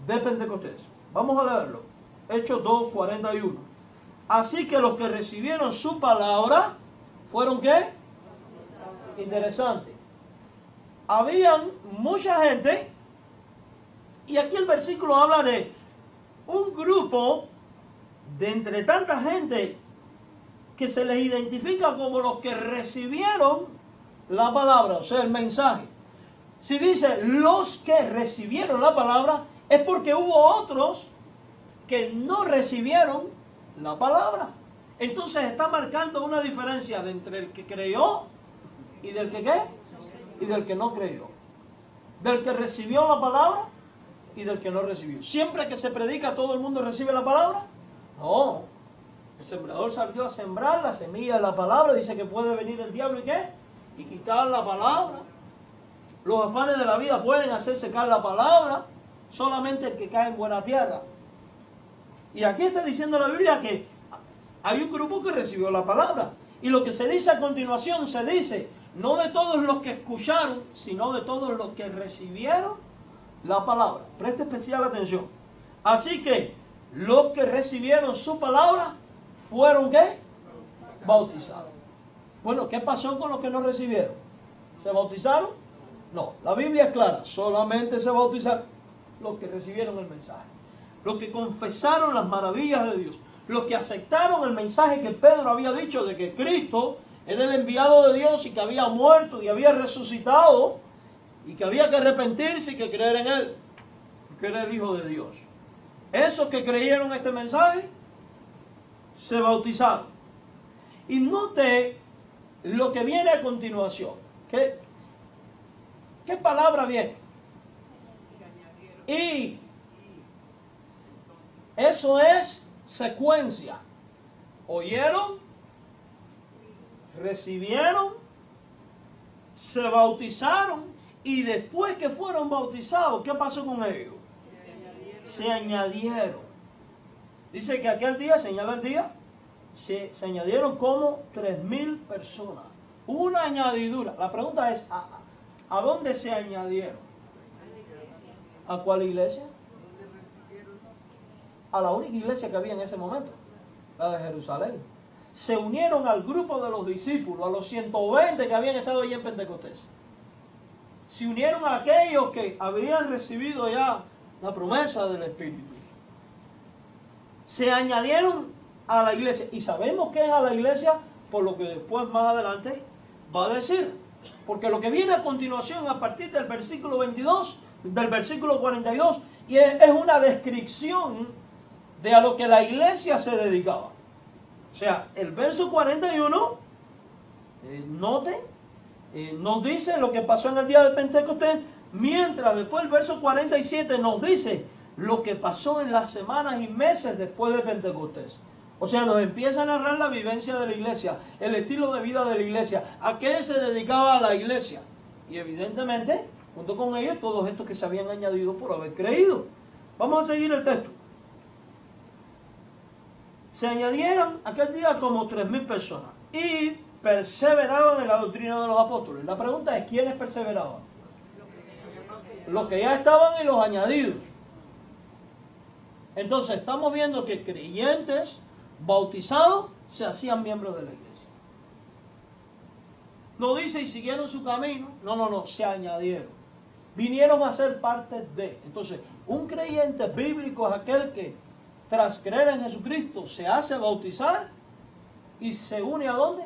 de Pentecostés. Vamos a leerlo. Hechos 2, 41. Así que los que recibieron su palabra fueron ¿qué? Interesante. Habían mucha gente, y aquí el versículo habla de un grupo de entre tanta gente que se les identifica como los que recibieron la palabra, o sea, el mensaje. Si dice los que recibieron la palabra, es porque hubo otros que no recibieron la palabra. Entonces está marcando una diferencia de entre el que creyó y del que ¿qué? Y del que no creyó. Del que recibió la palabra y del que no recibió. Siempre que se predica, ¿todo el mundo recibe la palabra? No. El sembrador salió a sembrar la semilla de la palabra. Dice que puede venir el diablo y ¿qué? Y quitar la palabra. Los afanes de la vida pueden hacer secar la palabra. Solamente el que cae en buena tierra. Y aquí está diciendo la Biblia que hay un grupo que recibió la palabra. Y lo que se dice a continuación, se dice, no de todos los que escucharon, sino de todos los que recibieron la palabra. Preste especial atención. Así que los que recibieron su palabra fueron ¿qué? Bautizados. Bueno, ¿qué pasó con los que no recibieron? ¿Se bautizaron? No, la Biblia es clara, solamente se bautizaron los que recibieron el mensaje. Los que confesaron las maravillas de Dios. Los que aceptaron el mensaje que Pedro había dicho de que Cristo era el enviado de Dios y que había muerto y había resucitado y que había que arrepentirse y que creer en Él, que era el Hijo de Dios. Esos que creyeron este mensaje se bautizaron. Y note lo que viene a continuación. ¿Qué palabra viene? Y eso es secuencia. Oyeron, recibieron, se bautizaron y después que fueron bautizados, ¿qué pasó con ellos? Se añadieron. Dice que aquel día, señala el día, se añadieron como 3,000 personas. Una añadidura. La pregunta es, ¿a dónde se añadieron? ¿A cuál iglesia? A la única iglesia que había en ese momento, la de Jerusalén. Se unieron al grupo de los discípulos, a los 120 que habían estado allí en Pentecostés. Se unieron a aquellos que habían recibido ya la promesa del Espíritu. Se añadieron a la iglesia. Y sabemos que es a la iglesia por lo que después más adelante va a decir. Porque lo que viene a continuación a partir del versículo 22, del versículo 42, y es una descripción de a lo que la iglesia se dedicaba. O sea, el verso 41, noten, nos dice lo que pasó en el día de Pentecostés, mientras después el verso 47 nos dice lo que pasó en las semanas y meses después de Pentecostés. O sea, nos empieza a narrar la vivencia de la iglesia, el estilo de vida de la iglesia, a qué se dedicaba a la iglesia. Y evidentemente, junto con ellos, todos estos que se habían añadido por haber creído. Vamos a seguir el texto. Se añadieron aquel día como 3,000 personas y perseveraban en la doctrina de los apóstoles. La pregunta es, ¿quiénes perseveraban? Los que ya estaban y los añadidos. Entonces estamos viendo que creyentes bautizados se hacían miembros de la iglesia. No dice y siguieron su camino. No, se añadieron. Vinieron a ser parte de. Entonces, un creyente bíblico es aquel que tras creer en Jesucristo se hace bautizar y se une ¿a dónde?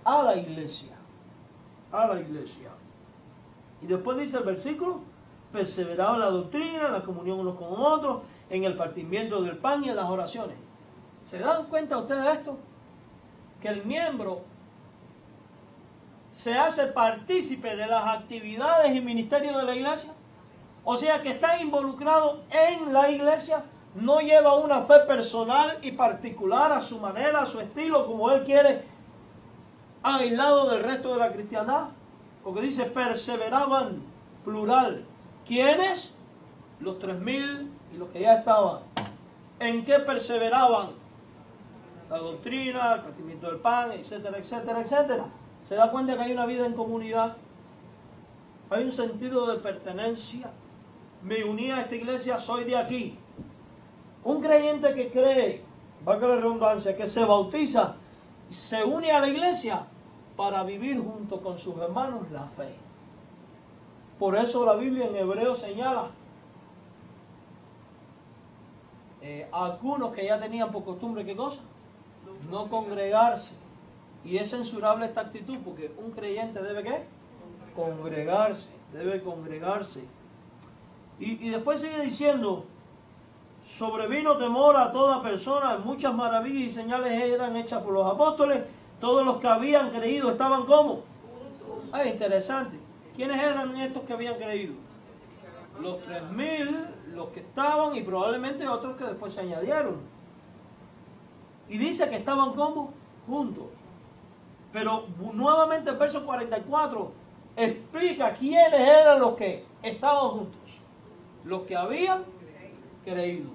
A la iglesia. A la iglesia. Y después dice el versículo, perseveraban en la doctrina, en la comunión unos con otros, en el partimiento del pan y en las oraciones. ¿Se dan cuenta ustedes de esto? Que el miembro se hace partícipe de las actividades y ministerios de la iglesia. O sea que está involucrado en la iglesia. No lleva una fe personal y particular a su manera, a su estilo, como él quiere, aislado del resto de la cristiandad. Porque dice perseveraban, plural. ¿Quiénes? Los 3,000 y los que ya estaban. ¿En qué perseveraban? La doctrina, el partimiento del pan, etcétera, etcétera, etcétera. ¿Se da cuenta que hay una vida en comunidad? Hay un sentido de pertenencia. Me uní a esta iglesia, soy de aquí. Un creyente que cree, valga la redundancia, que se bautiza, se une a la iglesia para vivir junto con sus hermanos la fe. Por eso la Biblia en Hebreos señala algunos que ya tenían por costumbre, ¿qué cosa? No congregarse. Y es censurable esta actitud, porque un creyente debe ¿qué? Congregarse, debe congregarse. Y después sigue diciendo, sobrevino temor a toda persona, muchas maravillas y señales eran hechas por los apóstoles, todos los que habían creído estaban ¿cómo? Ah, interesante. ¿Quiénes eran estos que habían creído? Los 3.000, los que estaban y probablemente otros que después se añadieron. Y dice que estaban ¿cómo? Juntos. Pero nuevamente el verso 44 explica quiénes eran los que estaban juntos. Los que habían creído.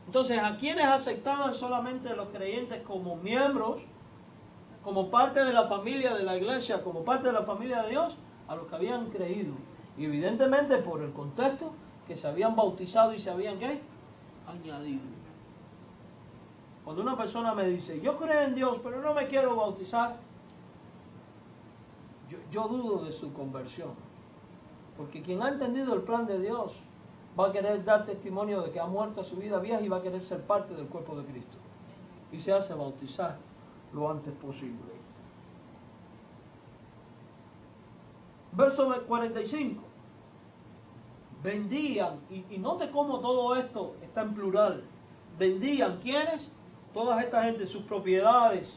Entonces, ¿a quiénes aceptaban solamente los creyentes como miembros, como parte de la familia de la iglesia, como parte de la familia de Dios? A los que habían creído. Y evidentemente por el contexto que se habían bautizado y se habían ¿qué? Añadido. Cuando una persona me dice, yo creo en Dios, pero no me quiero bautizar, yo dudo de su conversión. Porque quien ha entendido el plan de Dios va a querer dar testimonio de que ha muerto a su vida vieja y va a querer ser parte del cuerpo de Cristo. Y se hace bautizar lo antes posible. Verso 45. Vendían, y note cómo todo esto está en plural. Vendían, ¿quiénes? Toda esta gente, sus propiedades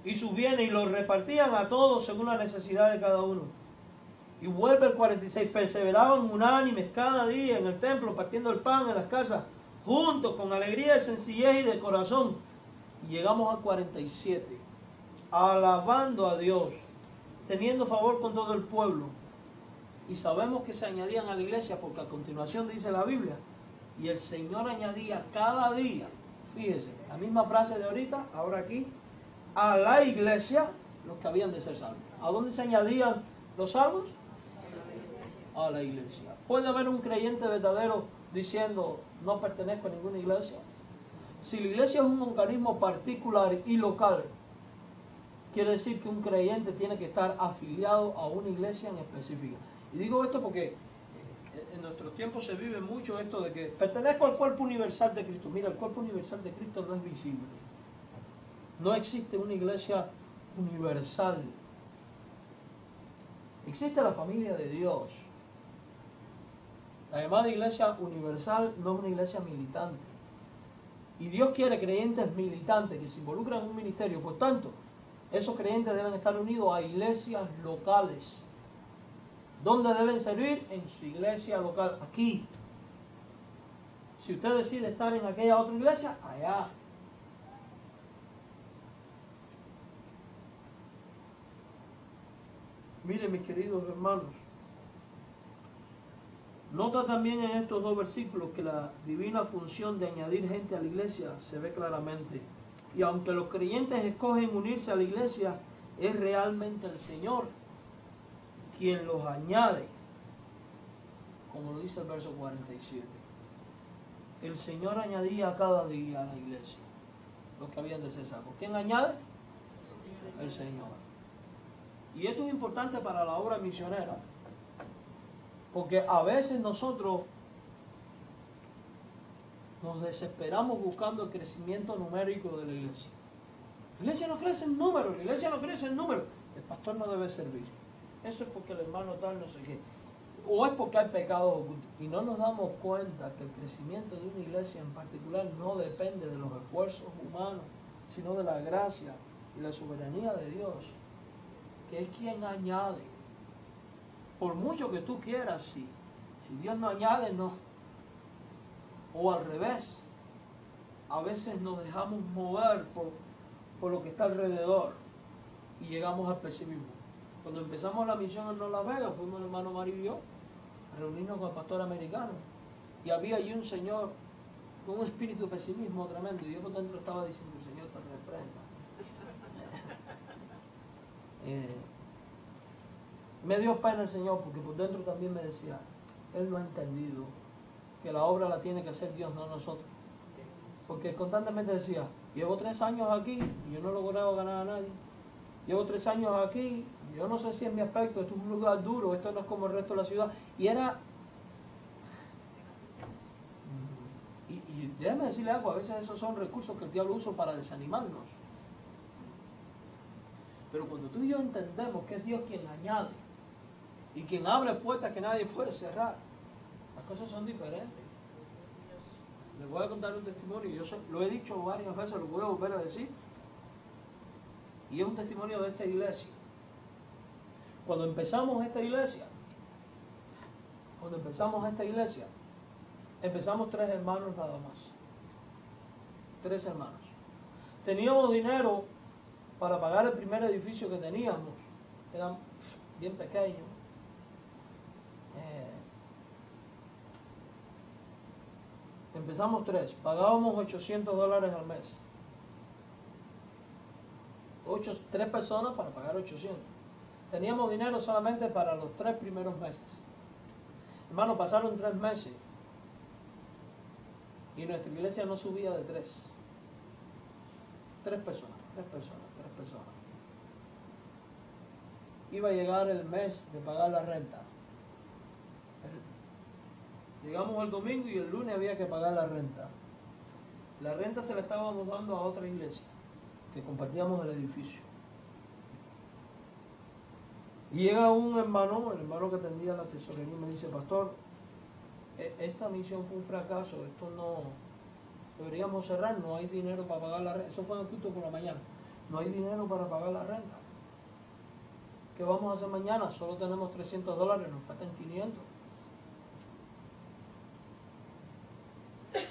y sus bienes, y los repartían a todos según la necesidad de cada uno. Y vuelve el 46, perseveraban unánimes cada día en el templo, partiendo el pan en las casas, juntos, con alegría de sencillez y de corazón. Y llegamos al 47, alabando a Dios, teniendo favor con todo el pueblo. Y sabemos que se añadían a la iglesia, porque a continuación dice la Biblia, y el Señor añadía cada día, fíjese, la misma frase de ahorita, ahora aquí, a la iglesia, los que habían de ser salvos. ¿A dónde se añadían los salvos? A la iglesia. ¿Puede haber un creyente verdadero diciendo no pertenezco a ninguna iglesia? Si la iglesia es un organismo particular y local, quiere decir que un creyente tiene que estar afiliado a una iglesia en específica. Y digo esto porque en nuestros tiempos se vive mucho esto de que pertenezco al cuerpo universal de Cristo. Mira, el cuerpo universal de Cristo no es visible. No existe una iglesia universal. Existe la familia de Dios. La llamada iglesia universal no es una iglesia militante. Y Dios quiere creyentes militantes que se involucran en un ministerio. Por tanto, esos creyentes deben estar unidos a iglesias locales. ¿Dónde deben servir? En su iglesia local, aquí. Si usted decide estar en aquella otra iglesia, allá. Miren, mis queridos hermanos, nota también en estos dos versículos que la divina función de añadir gente a la iglesia se ve claramente. Y aunque los creyentes escogen unirse a la iglesia, es realmente el Señor quien los añade, como lo dice el verso 47. El Señor añadía cada día a la iglesia los que habían de ser salvos. ¿Quién añade? El Señor. Y esto es importante para la obra misionera, porque a veces nosotros nos desesperamos buscando el crecimiento numérico de la iglesia. La iglesia no crece en número, la iglesia no crece en número. El pastor no debe servir. Eso es porque el hermano tal no sé qué. O es porque hay pecados ocultos. Y no nos damos cuenta que el crecimiento de una iglesia en particular no depende de los esfuerzos humanos, sino de la gracia y la soberanía de Dios, que es quien añade. Por mucho que tú quieras, si Dios no añade, no. O al revés, a veces nos dejamos mover por lo que está alrededor y llegamos al pesimismo. Cuando empezamos la misión en Las Vegas, fuimos el hermano Mario y yo a reunirnos con el pastor americano, y había allí un señor con un espíritu de pesimismo tremendo, y yo por dentro estaba diciendo, Señor, te reprenda. Me dio pena el Señor, porque por dentro también me decía, Él no ha entendido que la obra la tiene que hacer Dios, no nosotros. Porque constantemente decía, llevo 3 años aquí y yo no he logrado ganar a nadie. Llevo 3 años aquí, yo no sé si es mi aspecto, esto es un lugar duro, esto no es como el resto de la ciudad. Y Déjame decirle algo, a veces esos son recursos que el diablo usa para desanimarnos. Pero cuando tú y yo entendemos que es Dios quien añade y quien abre puertas que nadie puede cerrar, las cosas son diferentes. Les voy a contar un testimonio, lo he dicho varias veces, lo voy a volver a decir. Y es un testimonio de esta iglesia. Cuando empezamos esta iglesia, empezamos 3 hermanos nada más. 3 hermanos. Teníamos dinero para pagar el primer edificio que teníamos. Era bien pequeño. Empezamos 3. Pagábamos $800 al mes. 3 personas para pagar 800. Teníamos dinero solamente para los 3 primeros meses. Hermano, pasaron 3 meses y nuestra iglesia no subía de 3. 3 personas. Iba a llegar el mes de pagar la renta. Llegamos el domingo y el lunes había que pagar la renta. La renta se la estábamos dando a otra iglesia, que compartíamos el edificio. Y llega un hermano, el hermano que atendía la tesorería, y me dice: pastor, esta misión fue un fracaso, esto no, deberíamos cerrar, no hay dinero para pagar la renta. Eso fue en el culto por la mañana. No hay dinero para pagar la renta. ¿Qué vamos a hacer mañana? Solo tenemos $300, nos faltan 500.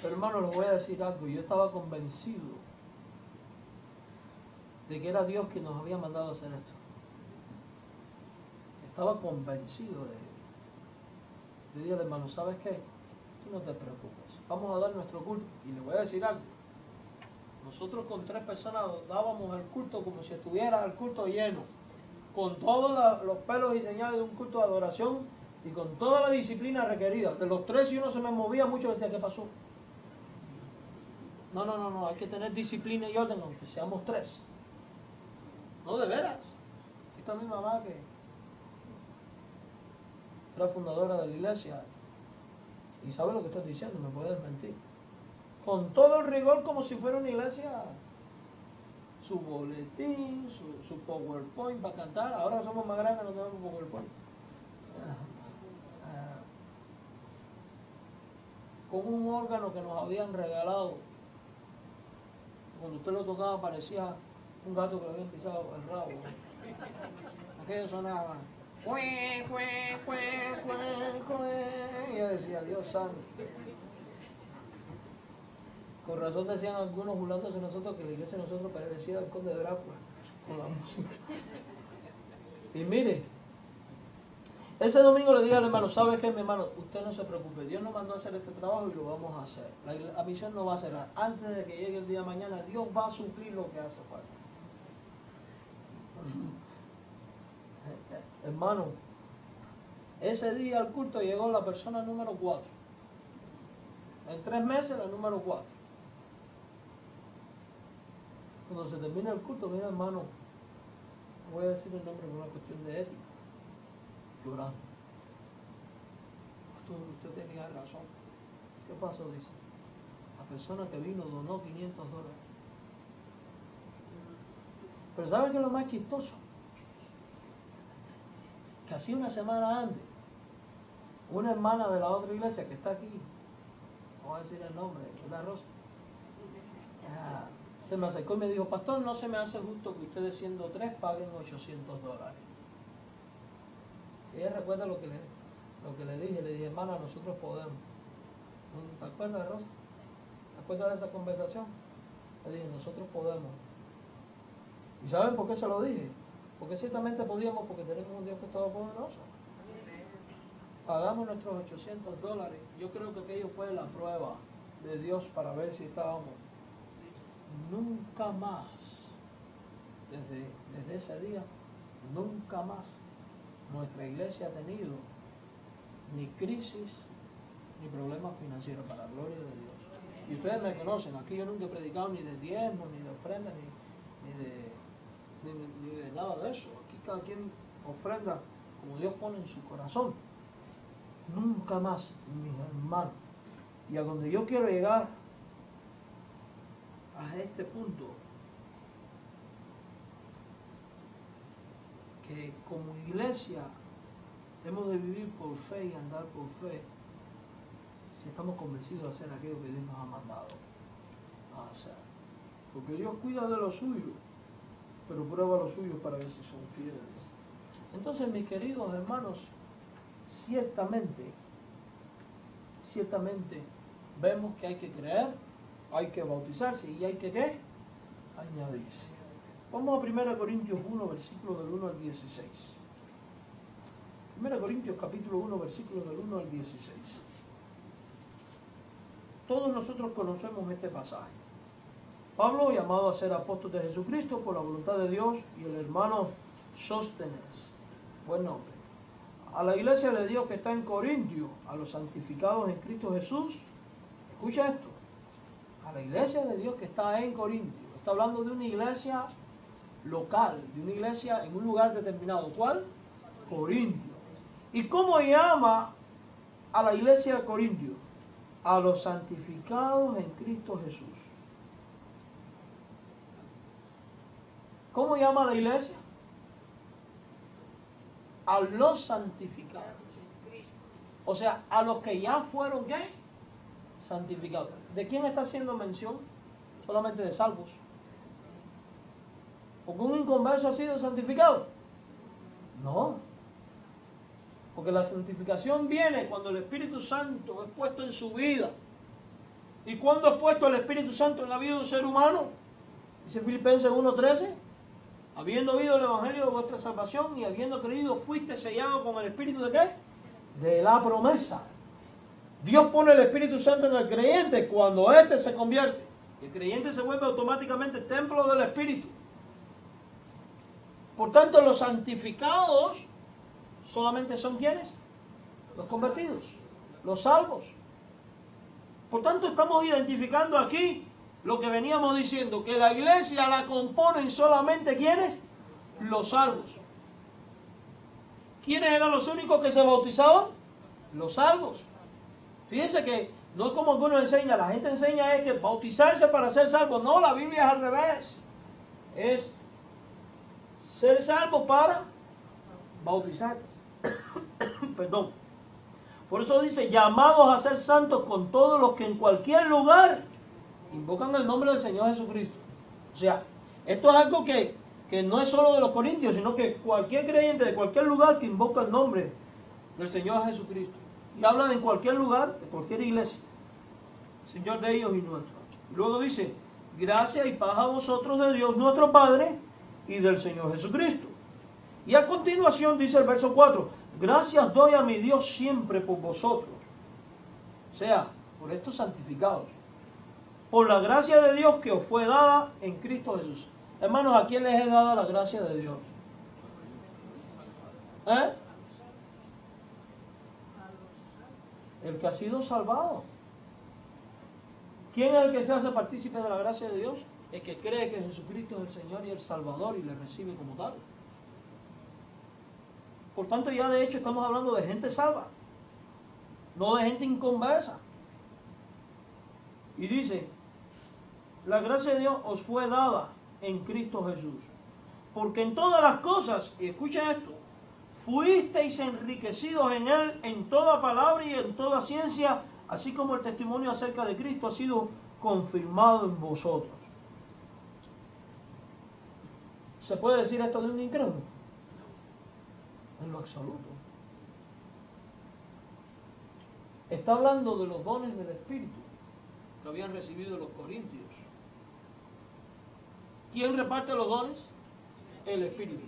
Pero hermano, les voy a decir algo. Yo estaba convencido de que era Dios quien nos había mandado a hacer esto. Estaba convencido de ello. Le dije al hermano: ¿sabes qué? Tú no te preocupes. Vamos a dar nuestro culto. Y le voy a decir algo. Nosotros con 3 personas dábamos el culto como si estuviera el culto lleno, con todos los pelos y señales de un culto de adoración y con toda la disciplina requerida. De los 3, si uno se me movía mucho, decía: ¿qué pasó? No, hay que tener disciplina y orden, aunque seamos 3. No, de veras. Esta es mi mamá, que era fundadora de la iglesia, y sabe lo que estoy diciendo, me puede desmentir. Con todo el rigor, como si fuera una iglesia, su boletín, su PowerPoint para cantar. Ahora somos más grandes, no tenemos PowerPoint. Con un órgano que nos habían regalado. Cuando usted lo tocaba parecía un gato que le habían pisado el rabo. Aquello sonaba. Y yo decía: Dios santo. Con razón decían algunos burlándose de nosotros que la iglesia de nosotros parecía el conde de Drácula con la música. Y mire, ese domingo le dije al hermano: ¿sabe qué, mi hermano? Usted no se preocupe, Dios nos mandó a hacer este trabajo y lo vamos a hacer. La misión no va a cerrar. Antes de que llegue el día de mañana, Dios va a suplir lo que hace falta. Hermano, ese día al culto llegó la persona número 4. En 3 meses, la número 4. Cuando se termina el culto, mira, hermano, no voy a decir el nombre por una cuestión de ética, llorando: pastor, usted tenía razón. ¿Qué pasó? Dice: la persona que vino donó $500. Pero ¿saben qué es lo más chistoso? Que así una semana antes, una hermana de la otra iglesia que está aquí, no voy a decir el nombre, es la Rosa, se me acercó y me dijo: pastor, no se me hace justo que ustedes, siendo 3, paguen $800. Y ella recuerda lo que le dije. Le dije: hermana, nosotros podemos. ¿Te acuerdas, Rosa? ¿Te acuerdas de esa conversación? Le dije: nosotros podemos. ¿Y saben por qué se lo dije? Porque ciertamente podíamos, porque tenemos un Dios que es todopoderoso. Pagamos nuestros $800. Yo creo que aquello fue la prueba de Dios para ver si estábamos. Nunca más, desde ese día, nunca más nuestra iglesia ha tenido ni crisis ni problemas financieros, para la gloria de Dios. Y ustedes me conocen, aquí yo nunca he predicado ni de diezmo, ni de ofrenda, ni de nada de eso. Aquí cada quien ofrenda como Dios pone en su corazón. Nunca más, mis hermanos. Y a donde yo quiero llegar a este punto que como iglesia hemos de vivir por fe y andar por fe si estamos convencidos de hacer aquello que Dios nos ha mandado a hacer. Porque Dios cuida de lo suyo, pero prueba a los suyos para ver si son fieles. Entonces, mis queridos hermanos, ciertamente vemos que hay que creer, hay que bautizarse y hay que ¿qué? Añadirse. Vamos a 1 Corintios 1, versículo del 1 al 16. 1 Corintios capítulo 1, versículo del 1 al 16. Todos nosotros conocemos este pasaje. Pablo, llamado a ser apóstol de Jesucristo por la voluntad de Dios, y el hermano Sóstenes, buen nombre, a la iglesia de Dios que está en Corintio, a los santificados en Cristo Jesús. Escucha esto, a la iglesia de Dios que está en Corintio. Está hablando de una iglesia local, de una iglesia en un lugar determinado. ¿Cuál? Corintio. ¿Y cómo llama a la iglesia de Corintio? A los santificados en Cristo Jesús. ¿Cómo llama a la iglesia? A los santificados. O sea, a los que ya fueron ¿qué? Santificados. ¿De quién está haciendo mención? Solamente de salvos. ¿Porque un inconverso ha sido santificado? No. Porque la santificación viene cuando el Espíritu Santo es puesto en su vida. ¿Y cuándo es puesto el Espíritu Santo en la vida de un ser humano? Dice Filipenses 1:13. Habiendo oído el Evangelio de vuestra salvación y habiendo creído, fuiste sellado con el Espíritu ¿de qué? De la promesa. Dios pone el Espíritu Santo en el creyente cuando éste se convierte. El creyente se vuelve automáticamente templo del Espíritu. Por tanto, los santificados solamente son ¿quiénes? Los convertidos, los salvos. Por tanto, estamos identificando aquí lo que veníamos diciendo, que la iglesia la componen solamente ¿quiénes? Los salvos. ¿Quiénes eran los únicos que se bautizaban? Los salvos. Fíjense que no es como algunos enseñan, la gente enseña es que bautizarse para ser salvo. No, la Biblia es al revés. Es ser salvo para bautizar. Perdón. Por eso dice, llamados a ser santos con todos los que en cualquier lugar invocan el nombre del Señor Jesucristo. O sea, esto es algo que no es solo de los corintios, sino que cualquier creyente de cualquier lugar que invoca el nombre del Señor Jesucristo. Y habla de en cualquier lugar, de cualquier iglesia. Señor de ellos y nuestro. Y luego dice, gracia y paz a vosotros de Dios nuestro Padre y del Señor Jesucristo. Y a continuación dice el verso 4, gracias doy a mi Dios siempre por vosotros. O sea, por estos santificados. Por la gracia de Dios que os fue dada en Cristo Jesús. Hermanos, ¿a quién les es dada la gracia de Dios? El que ha sido salvado. ¿Quién es el que se hace partícipe de la gracia de Dios? El que cree que Jesucristo es el Señor y el Salvador y le recibe como tal. Por tanto, ya de hecho estamos hablando de gente salva, no de gente inconversa. Y dice, la gracia de Dios os fue dada en Cristo Jesús. Porque en todas las cosas, y escuchen esto, fuisteis enriquecidos en Él en toda palabra y en toda ciencia, así como el testimonio acerca de Cristo ha sido confirmado en vosotros. ¿Se puede decir esto de un incrédulo? En lo absoluto. Está hablando de los dones del Espíritu que habían recibido los corintios. ¿Quién reparte los dones? El Espíritu.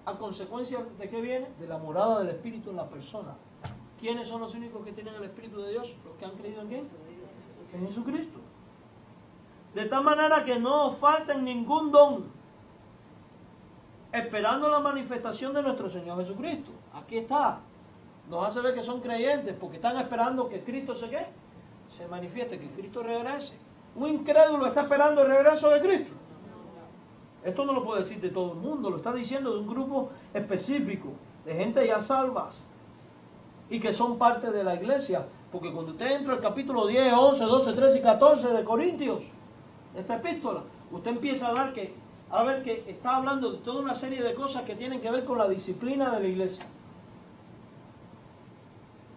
¿A consecuencia de qué viene? De la morada del Espíritu en la persona. ¿Quiénes son los únicos que tienen el Espíritu de Dios? Los que han creído en quién? En Jesucristo. De tal manera que no os falta ningún don, esperando la manifestación de nuestro Señor Jesucristo. Aquí está. Nos hace ver que son creyentes porque están esperando que Cristo se ¿qué? Se manifieste, que Cristo regrese. Un incrédulo está esperando el regreso de Cristo. Esto no lo puede decir de todo el mundo, lo está diciendo de un grupo específico, de gente ya salvas y que son parte de la iglesia. Porque cuando usted entra al capítulo 10, 11, 12, 13 y 14 de Corintios, esta epístola, usted empieza a ver que está hablando de toda una serie de cosas que tienen que ver con la disciplina de la iglesia.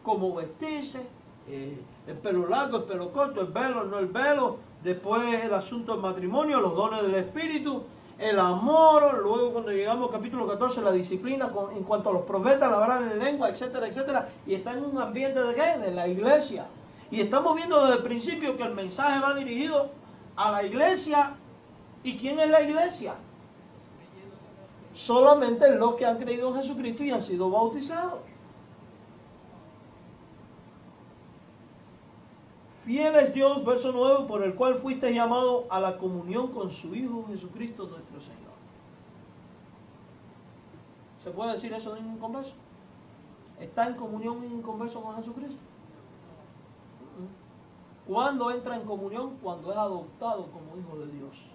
Cómo vestirse, el pelo largo, el pelo corto, el velo, no el velo, después el asunto del matrimonio, los dones del Espíritu, el amor, luego cuando llegamos al capítulo 14, la disciplina en cuanto a los profetas, la hablar en lengua, etcétera, etcétera, y está en un ambiente de ¿qué? De la iglesia. Y estamos viendo desde el principio que el mensaje va dirigido a la iglesia. ¿Y quién es la iglesia? Solamente los que han creído en Jesucristo y han sido bautizados. Fiel es Dios, verso 9, por el cual fuiste llamado a la comunión con su Hijo Jesucristo nuestro Señor. ¿Se puede decir eso de un inconverso? ¿Está en comunión un inconverso con Jesucristo? ¿Cuándo entra en comunión? Cuando es adoptado como hijo de Dios.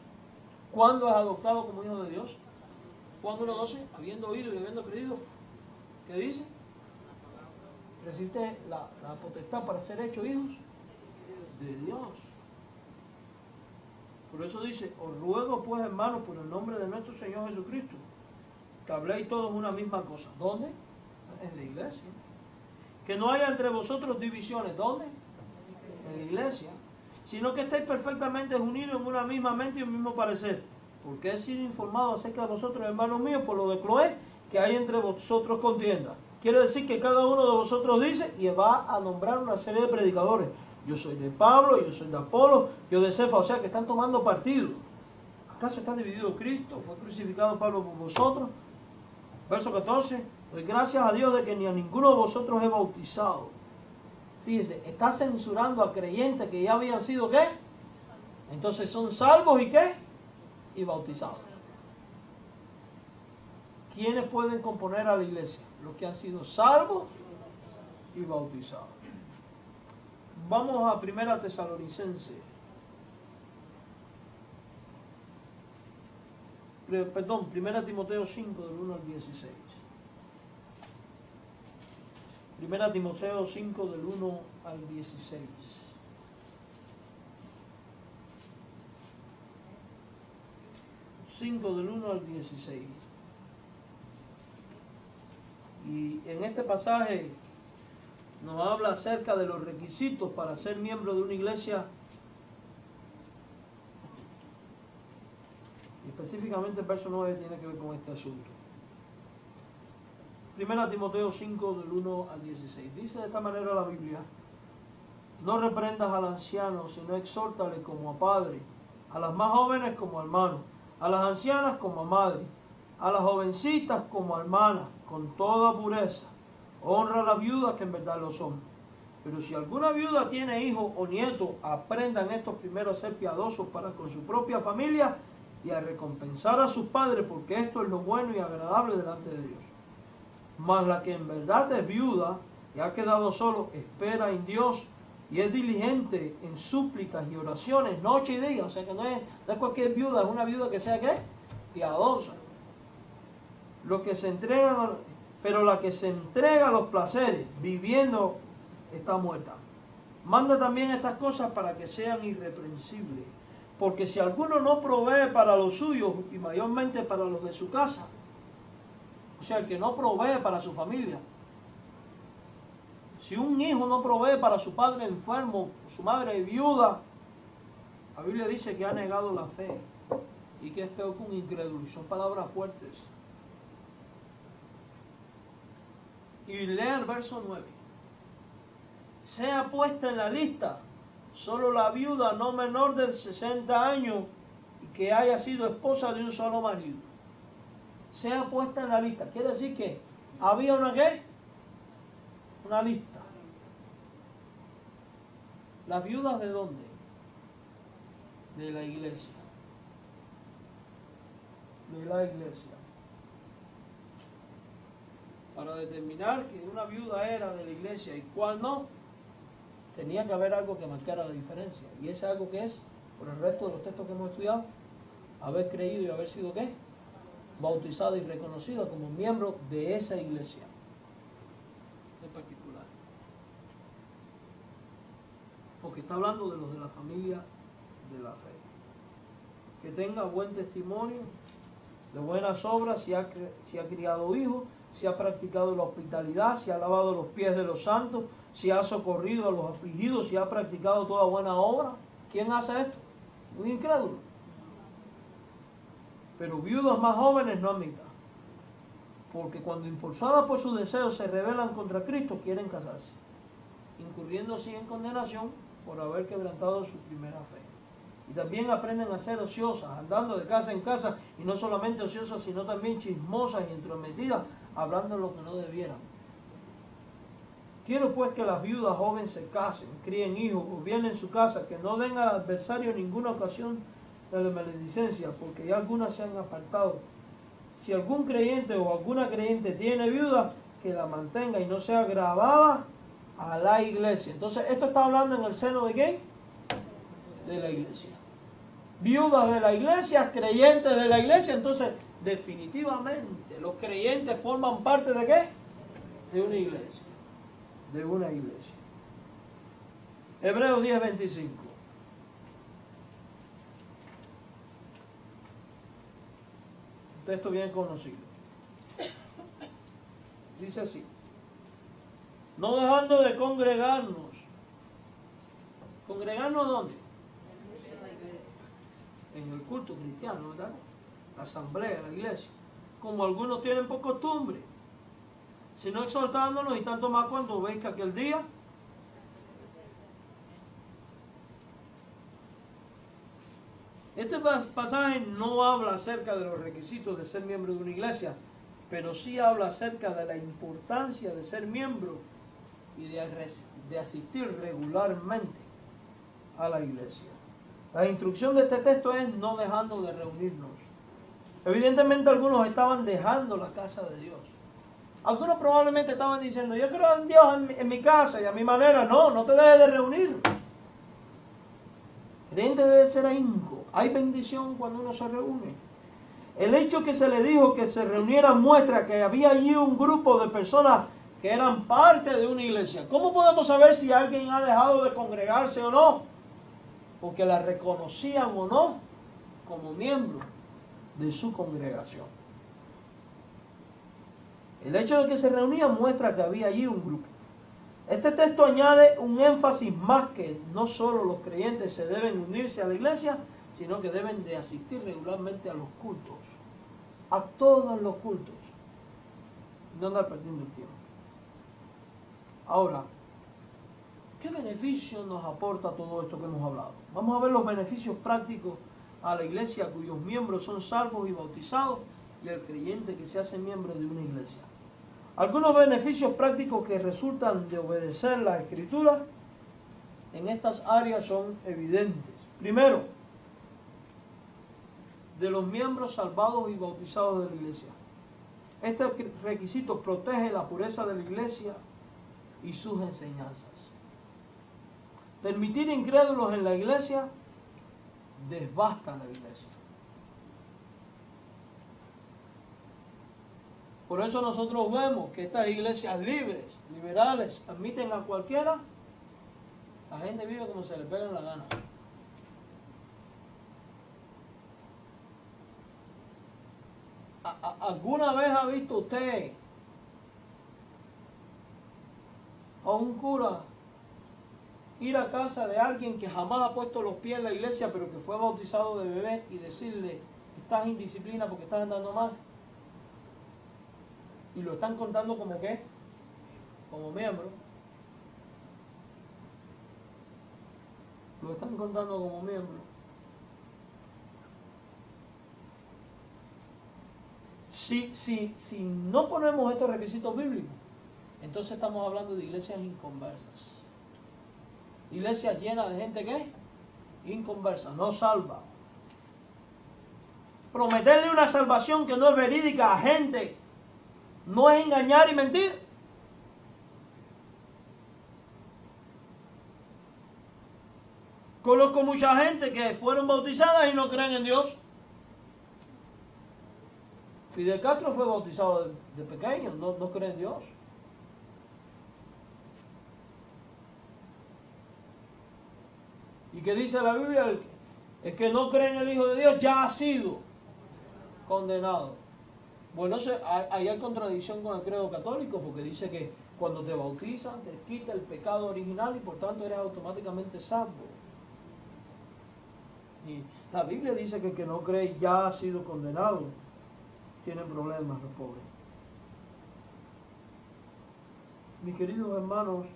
¿Cuándo es adoptado como hijo de Dios? Juan 1:12, habiendo oído y habiendo creído, ¿qué dice? Recibiste la potestad para ser hechos hijos de Dios. Por eso dice, os ruego pues hermanos por el nombre de nuestro Señor Jesucristo, que habléis todos una misma cosa. ¿Dónde? En la iglesia. Que no haya entre vosotros divisiones. ¿Dónde? En la iglesia. Sino que estéis perfectamente unidos en una misma mente y un mismo parecer. Porque he sido informado acerca de vosotros, hermanos míos, por lo de Cloé, que hay entre vosotros contienda. Quiere decir que cada uno de vosotros dice, y va a nombrar una serie de predicadores. Yo soy de Pablo, yo soy de Apolo, yo de Cefa, o sea que están tomando partido. ¿Acaso está dividido Cristo? ¿Fue crucificado Pablo por vosotros? Verso 14, pues gracias a Dios de que ni a ninguno de vosotros he bautizado. Fíjese, está censurando a creyentes que ya habían sido ¿qué? Entonces son salvos y ¿qué? Y bautizados. ¿Quiénes pueden componer a la iglesia? Los que han sido salvos y bautizados. Vamos a 1 Tesalonicenses. Perdón, 1 Timoteo 5 del 1 al 16. 1 Timoteo 5 del 1 al 16. Del 1 al 16. Y en este pasaje nos habla acerca de los requisitos para ser miembro de una iglesia. Y específicamente el verso 9 tiene que ver con este asunto. 1 Timoteo 5 del 1 al 16. Dice de esta manera la Biblia: no reprendas al anciano, sino exhórtale como a padre, a las más jóvenes como a hermanos, a las ancianas como a madres, a las jovencitas como a hermanas, con toda pureza. Honra a las viudas que en verdad lo son. Pero si alguna viuda tiene hijo o nieto, aprendan estos primero a ser piadosos para con su propia familia y a recompensar a sus padres, porque esto es lo bueno y agradable delante de Dios. Mas la que en verdad es viuda y ha quedado solo, espera en Dios y es diligente en súplicas y oraciones noche y día. O sea que no es cualquier viuda, es una viuda que sea ¿qué? Piadosa. Pero la que se entrega a los placeres viviendo está muerta. Manda también estas cosas para que sean irreprensibles. Porque si alguno no provee para los suyos y mayormente para los de su casa, o sea, el que no provee para su familia, si un hijo no provee para su padre enfermo, su madre viuda, la Biblia dice que ha negado la fe y que es peor que un incrédulo. Son palabras fuertes. Y lea el verso 9. Sea puesta en la lista solo la viuda no menor de 60 años y que haya sido esposa de un solo marido. Sea puesta en la lista. Quiere decir que había una ¿qué? Una lista. ¿Las viudas de dónde? De la iglesia. De la iglesia. Para determinar que una viuda era de la iglesia y cuál no, tenía que haber algo que marcara la diferencia. Y ese algo que es, por el resto de los textos que hemos estudiado, haber creído y haber sido ¿qué? Bautizado y reconocido como miembro de esa iglesia en particular. Porque está hablando de los de la familia de la fe. que tenga buen testimonio, de buenas obras, si ha criado hijos, si ha practicado la hospitalidad, si ha lavado los pies de los santos, si ha socorrido a los afligidos, si ha practicado toda buena obra. ¿Quién hace esto? Un incrédulo. Pero viudas más jóvenes no admitan, porque cuando impulsadas por sus deseos se rebelan contra Cristo, quieren casarse, incurriendo así en condenación por haber quebrantado su primera fe. Y también aprenden a ser ociosas, andando de casa en casa, y no solamente ociosas, sino también chismosas y entrometidas, hablando lo que no debieran. Quiero pues que las viudas jóvenes se casen, críen hijos, gobiernen su casa, que no den al adversario ninguna ocasión de la maledicencia, porque ya algunas se han apartado. Si algún creyente o alguna creyente tiene viuda, que la mantenga y no sea grabada a la iglesia. Entonces, esto está hablando en el seno de ¿qué? De la iglesia. Viudas de la iglesia, creyentes de la iglesia. Entonces, definitivamente, los creyentes forman parte de ¿qué? De una iglesia. De una iglesia. Hebreos 10:25. Un texto bien conocido. Dice así: no dejando de congregarnos. ¿Congregarnos dónde? En el culto cristiano, ¿verdad? La asamblea, la iglesia. Como algunos tienen por costumbre, sino exhortándonos, y tanto más cuando veis que aquel día este pasaje no habla acerca de los requisitos de ser miembro de una iglesia, pero sí habla acerca de la importancia de ser miembro y de asistir regularmente a la iglesia. La instrucción de este texto es no dejando de reunirnos. Evidentemente algunos estaban dejando la casa de Dios. Algunos probablemente estaban diciendo: yo creo en Dios en mi casa y a mi manera. No, no te dejes de reunir. El creyente debe ser ahínco. Hay bendición cuando uno se reúne. El hecho que se le dijo que se reunieran muestra que había allí un grupo de personas que eran parte de una iglesia. ¿Cómo podemos saber si alguien ha dejado de congregarse o no? Porque la reconocían o no como miembro de su congregación. El hecho de que se reunían muestra que había allí un grupo. Este texto añade un énfasis más, que no solo los creyentes se deben unirse a la iglesia, sino que deben de asistir regularmente a los cultos. A todos los cultos. No andar perdiendo el tiempo. Ahora, ¿qué beneficio nos aporta todo esto que hemos hablado? Vamos a ver los beneficios prácticos a la iglesia cuyos miembros son salvos y bautizados, y al creyente que se hace miembro de una iglesia. Algunos beneficios prácticos que resultan de obedecer la Escritura en estas áreas son evidentes. Primero, de los miembros salvados y bautizados de la iglesia. Este requisito protege la pureza de la iglesia y sus enseñanzas. Permitir incrédulos en la iglesia desbasta la iglesia. Por eso nosotros vemos que estas iglesias libres, liberales, admiten a cualquiera. La gente vive como se le pega en la gana. ¿Alguna vez ha visto usted a un cura ir a casa de alguien que jamás ha puesto los pies en la iglesia, pero que fue bautizado de bebé, y decirle: estás en indisciplina porque estás andando mal? Y lo están contando como ¿qué? Como miembro. Lo están contando como miembro. Si no ponemos estos requisitos bíblicos, entonces estamos hablando de iglesias inconversas. Iglesias llenas de gente ¿qué? Inconversa, no salva. Prometerle una salvación que no es verídica a gente no es engañar y mentir. Conozco mucha gente que fueron bautizadas y no creen en Dios. Fidel Castro fue bautizado de pequeño, no cree en Dios. ¿Y qué dice la Biblia? El que no cree en el Hijo de Dios ya ha sido condenado. Bueno, ahí hay contradicción con el credo católico, porque dice que cuando te bautizan te quita el pecado original y por tanto eres automáticamente salvo. Y la Biblia dice que el que no cree ya ha sido condenado. Tienen problemas los pobres. Mis queridos hermanos,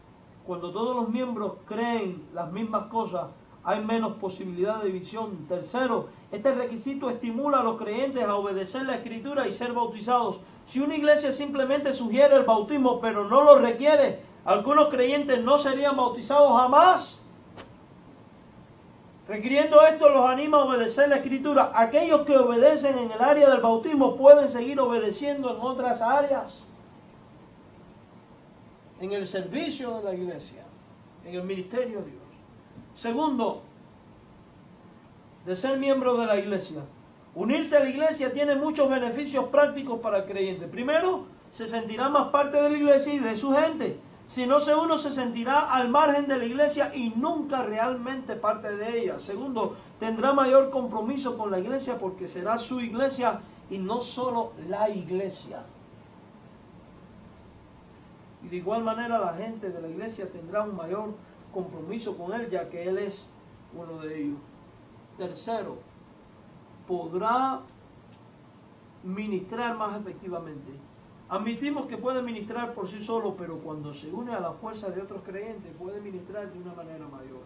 cuando todos los miembros creen las mismas cosas, hay menos posibilidad de división. Tercero, este requisito estimula a los creyentes a obedecer la Escritura y ser bautizados. Si una iglesia simplemente sugiere el bautismo, pero no lo requiere, algunos creyentes no serían bautizados jamás. Requiriendo esto, los anima a obedecer la Escritura. Aquellos que obedecen en el área del bautismo pueden seguir obedeciendo en otras áreas. En el servicio de la iglesia, en el ministerio de Dios. Segundo, de ser miembro de la iglesia. Unirse a la iglesia tiene muchos beneficios prácticos para el creyente. Primero, se sentirá más parte de la iglesia y de su gente. Si no se une, se sentirá al margen de la iglesia y nunca realmente parte de ella. Segundo, tendrá mayor compromiso con la iglesia porque será su iglesia y no solo la iglesia. Y de igual manera la gente de la iglesia tendrá un mayor compromiso con él, ya que él es uno de ellos. Tercero, podrá ministrar más efectivamente. Admitimos que puede ministrar por sí solo, pero cuando se une a la fuerza de otros creyentes puede ministrar de una manera mayor.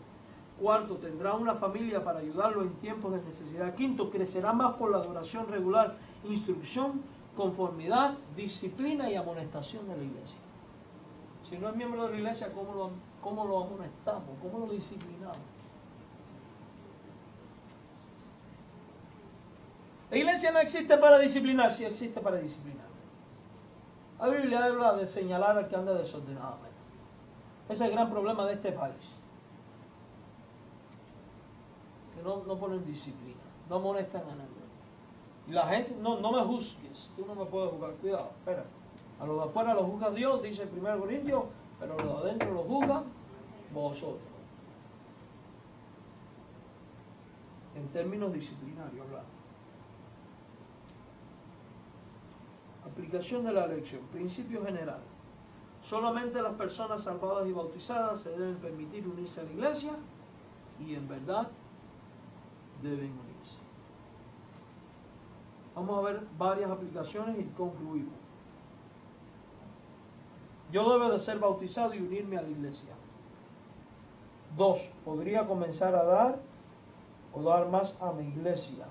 Cuarto, tendrá una familia para ayudarlo en tiempos de necesidad. Quinto, crecerá más por la adoración regular, instrucción, conformidad, disciplina y amonestación de la iglesia. Si no es miembro de la iglesia, ¿cómo lo amonestamos? ¿Cómo lo disciplinamos? La iglesia no existe para disciplinar, sí existe para disciplinar. La Biblia habla de señalar al que anda desordenadamente. Ese es el gran problema de este país. Que no ponen disciplina, no amonestan a nadie. Y la gente, no me juzgues, tú no me puedes juzgar, cuidado, espérate. A los de afuera los juzga Dios, dice el 1 Corintios, pero a los de adentro los juzgan vosotros. En términos disciplinarios, hablando. Aplicación de la lección. Principio general. Solamente las personas salvadas y bautizadas se deben permitir unirse a la iglesia y en verdad deben unirse. Vamos a ver varias aplicaciones y concluimos. Yo debo de ser bautizado y unirme a la iglesia. 2. Podría comenzar a dar o dar más a mi iglesia.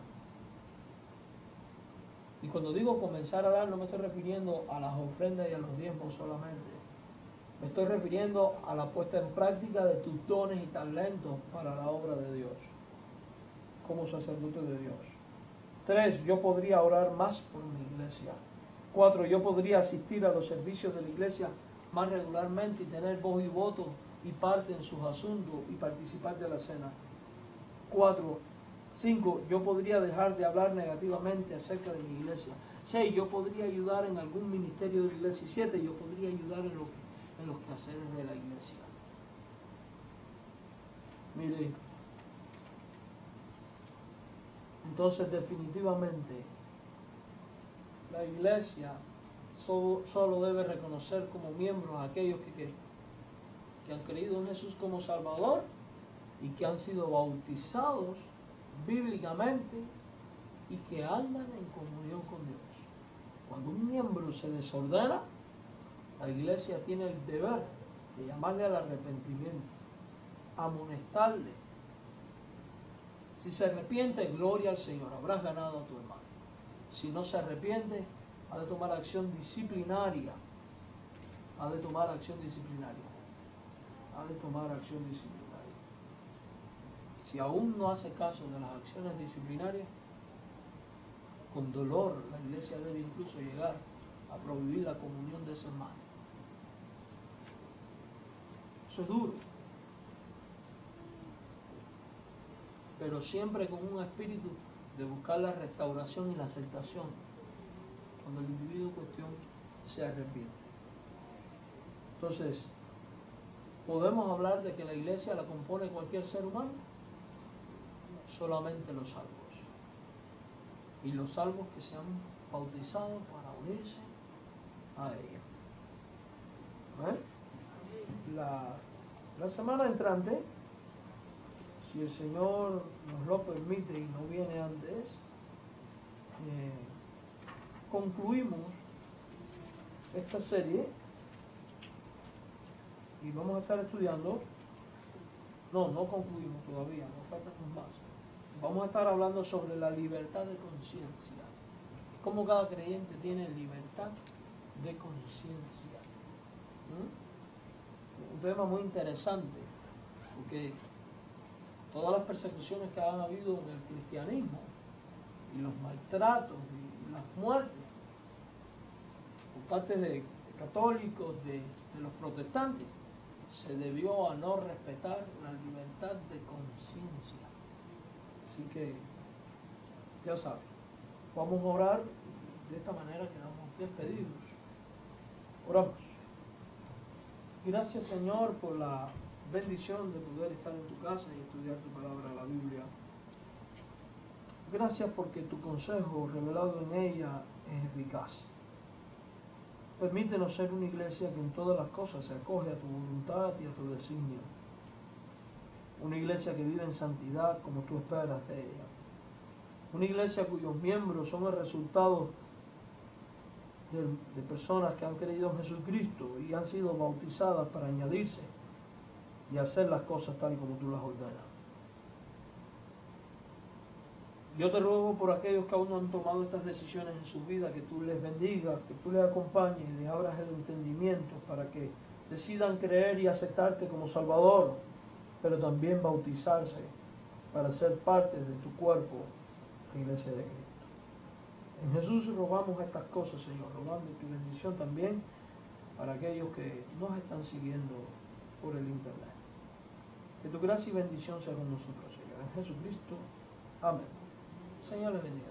Y cuando digo comenzar a dar, no me estoy refiriendo a las ofrendas y a los diezmos solamente. Me estoy refiriendo a la puesta en práctica de tus dones y talentos para la obra de Dios, como sacerdote de Dios. 3. Yo podría orar más por mi iglesia. 4. Yo podría asistir a los servicios de la iglesia más regularmente y tener voz y voto y parte en sus asuntos y participar de la cena. 5. Yo podría dejar de hablar negativamente acerca de mi iglesia. 6. Yo podría ayudar en algún ministerio de la iglesia. 7. Yo podría ayudar en los quehaceres de la iglesia. Mire, entonces definitivamente la iglesia solo debe reconocer como miembros a aquellos que han creído en Jesús como Salvador y que han sido bautizados bíblicamente y que andan en comunión con Dios. Cuando un miembro se desordena, la iglesia tiene el deber de llamarle al arrepentimiento, amonestarle. Si se arrepiente, gloria al Señor, habrás ganado a tu hermano. Si no se arrepiente, ha de tomar acción disciplinaria. Ha de tomar acción disciplinaria. Ha de tomar acción disciplinaria. Si aún no hace caso de las acciones disciplinarias, con dolor la iglesia debe incluso llegar a prohibir la comunión de ese hermano. Eso es duro. Pero siempre con un espíritu de buscar la restauración y la aceptación cuando el individuo en cuestión se arrepiente. Entonces, ¿podemos hablar de que la iglesia la compone cualquier ser humano? solamente los salvos. Y los salvos que se han bautizado para unirse a ella. La semana entrante, si el Señor nos lo permite y no viene antes, concluimos esta serie y vamos a estar estudiando. No concluimos todavía, nos faltan más. Vamos a estar hablando sobre la libertad de conciencia. Cómo cada creyente tiene libertad de conciencia. Un tema muy interesante, porque todas las persecuciones que han habido en el cristianismo, y los maltratos, y las muertes, por parte de católicos, de los protestantes, se debió a no respetar la libertad de conciencia. Así que, ya saben, vamos a orar y de esta manera quedamos despedidos. Oramos. Gracias, Señor, por la bendición de poder estar en tu casa y estudiar tu palabra, la Biblia. Gracias porque tu consejo revelado en ella es eficaz. Permítenos ser una iglesia que en todas las cosas se acoge a tu voluntad y a tu designio. Una iglesia que vive en santidad como tú esperas de ella. Una iglesia cuyos miembros son el resultado de personas que han creído en Jesucristo y han sido bautizadas para añadirse y hacer las cosas tal como tú las ordenas. Yo te ruego por aquellos que aún no han tomado estas decisiones en su vida, que tú les bendigas, que tú les acompañes y les abras el entendimiento para que decidan creer y aceptarte como Salvador, pero también bautizarse para ser parte de tu cuerpo, la Iglesia de Cristo. En Jesús rogamos estas cosas, Señor, rogando tu bendición también para aquellos que nos están siguiendo por el internet. Que tu gracia y bendición sea con nosotros, Señor. En Jesucristo. Amén. Señor les bendiga.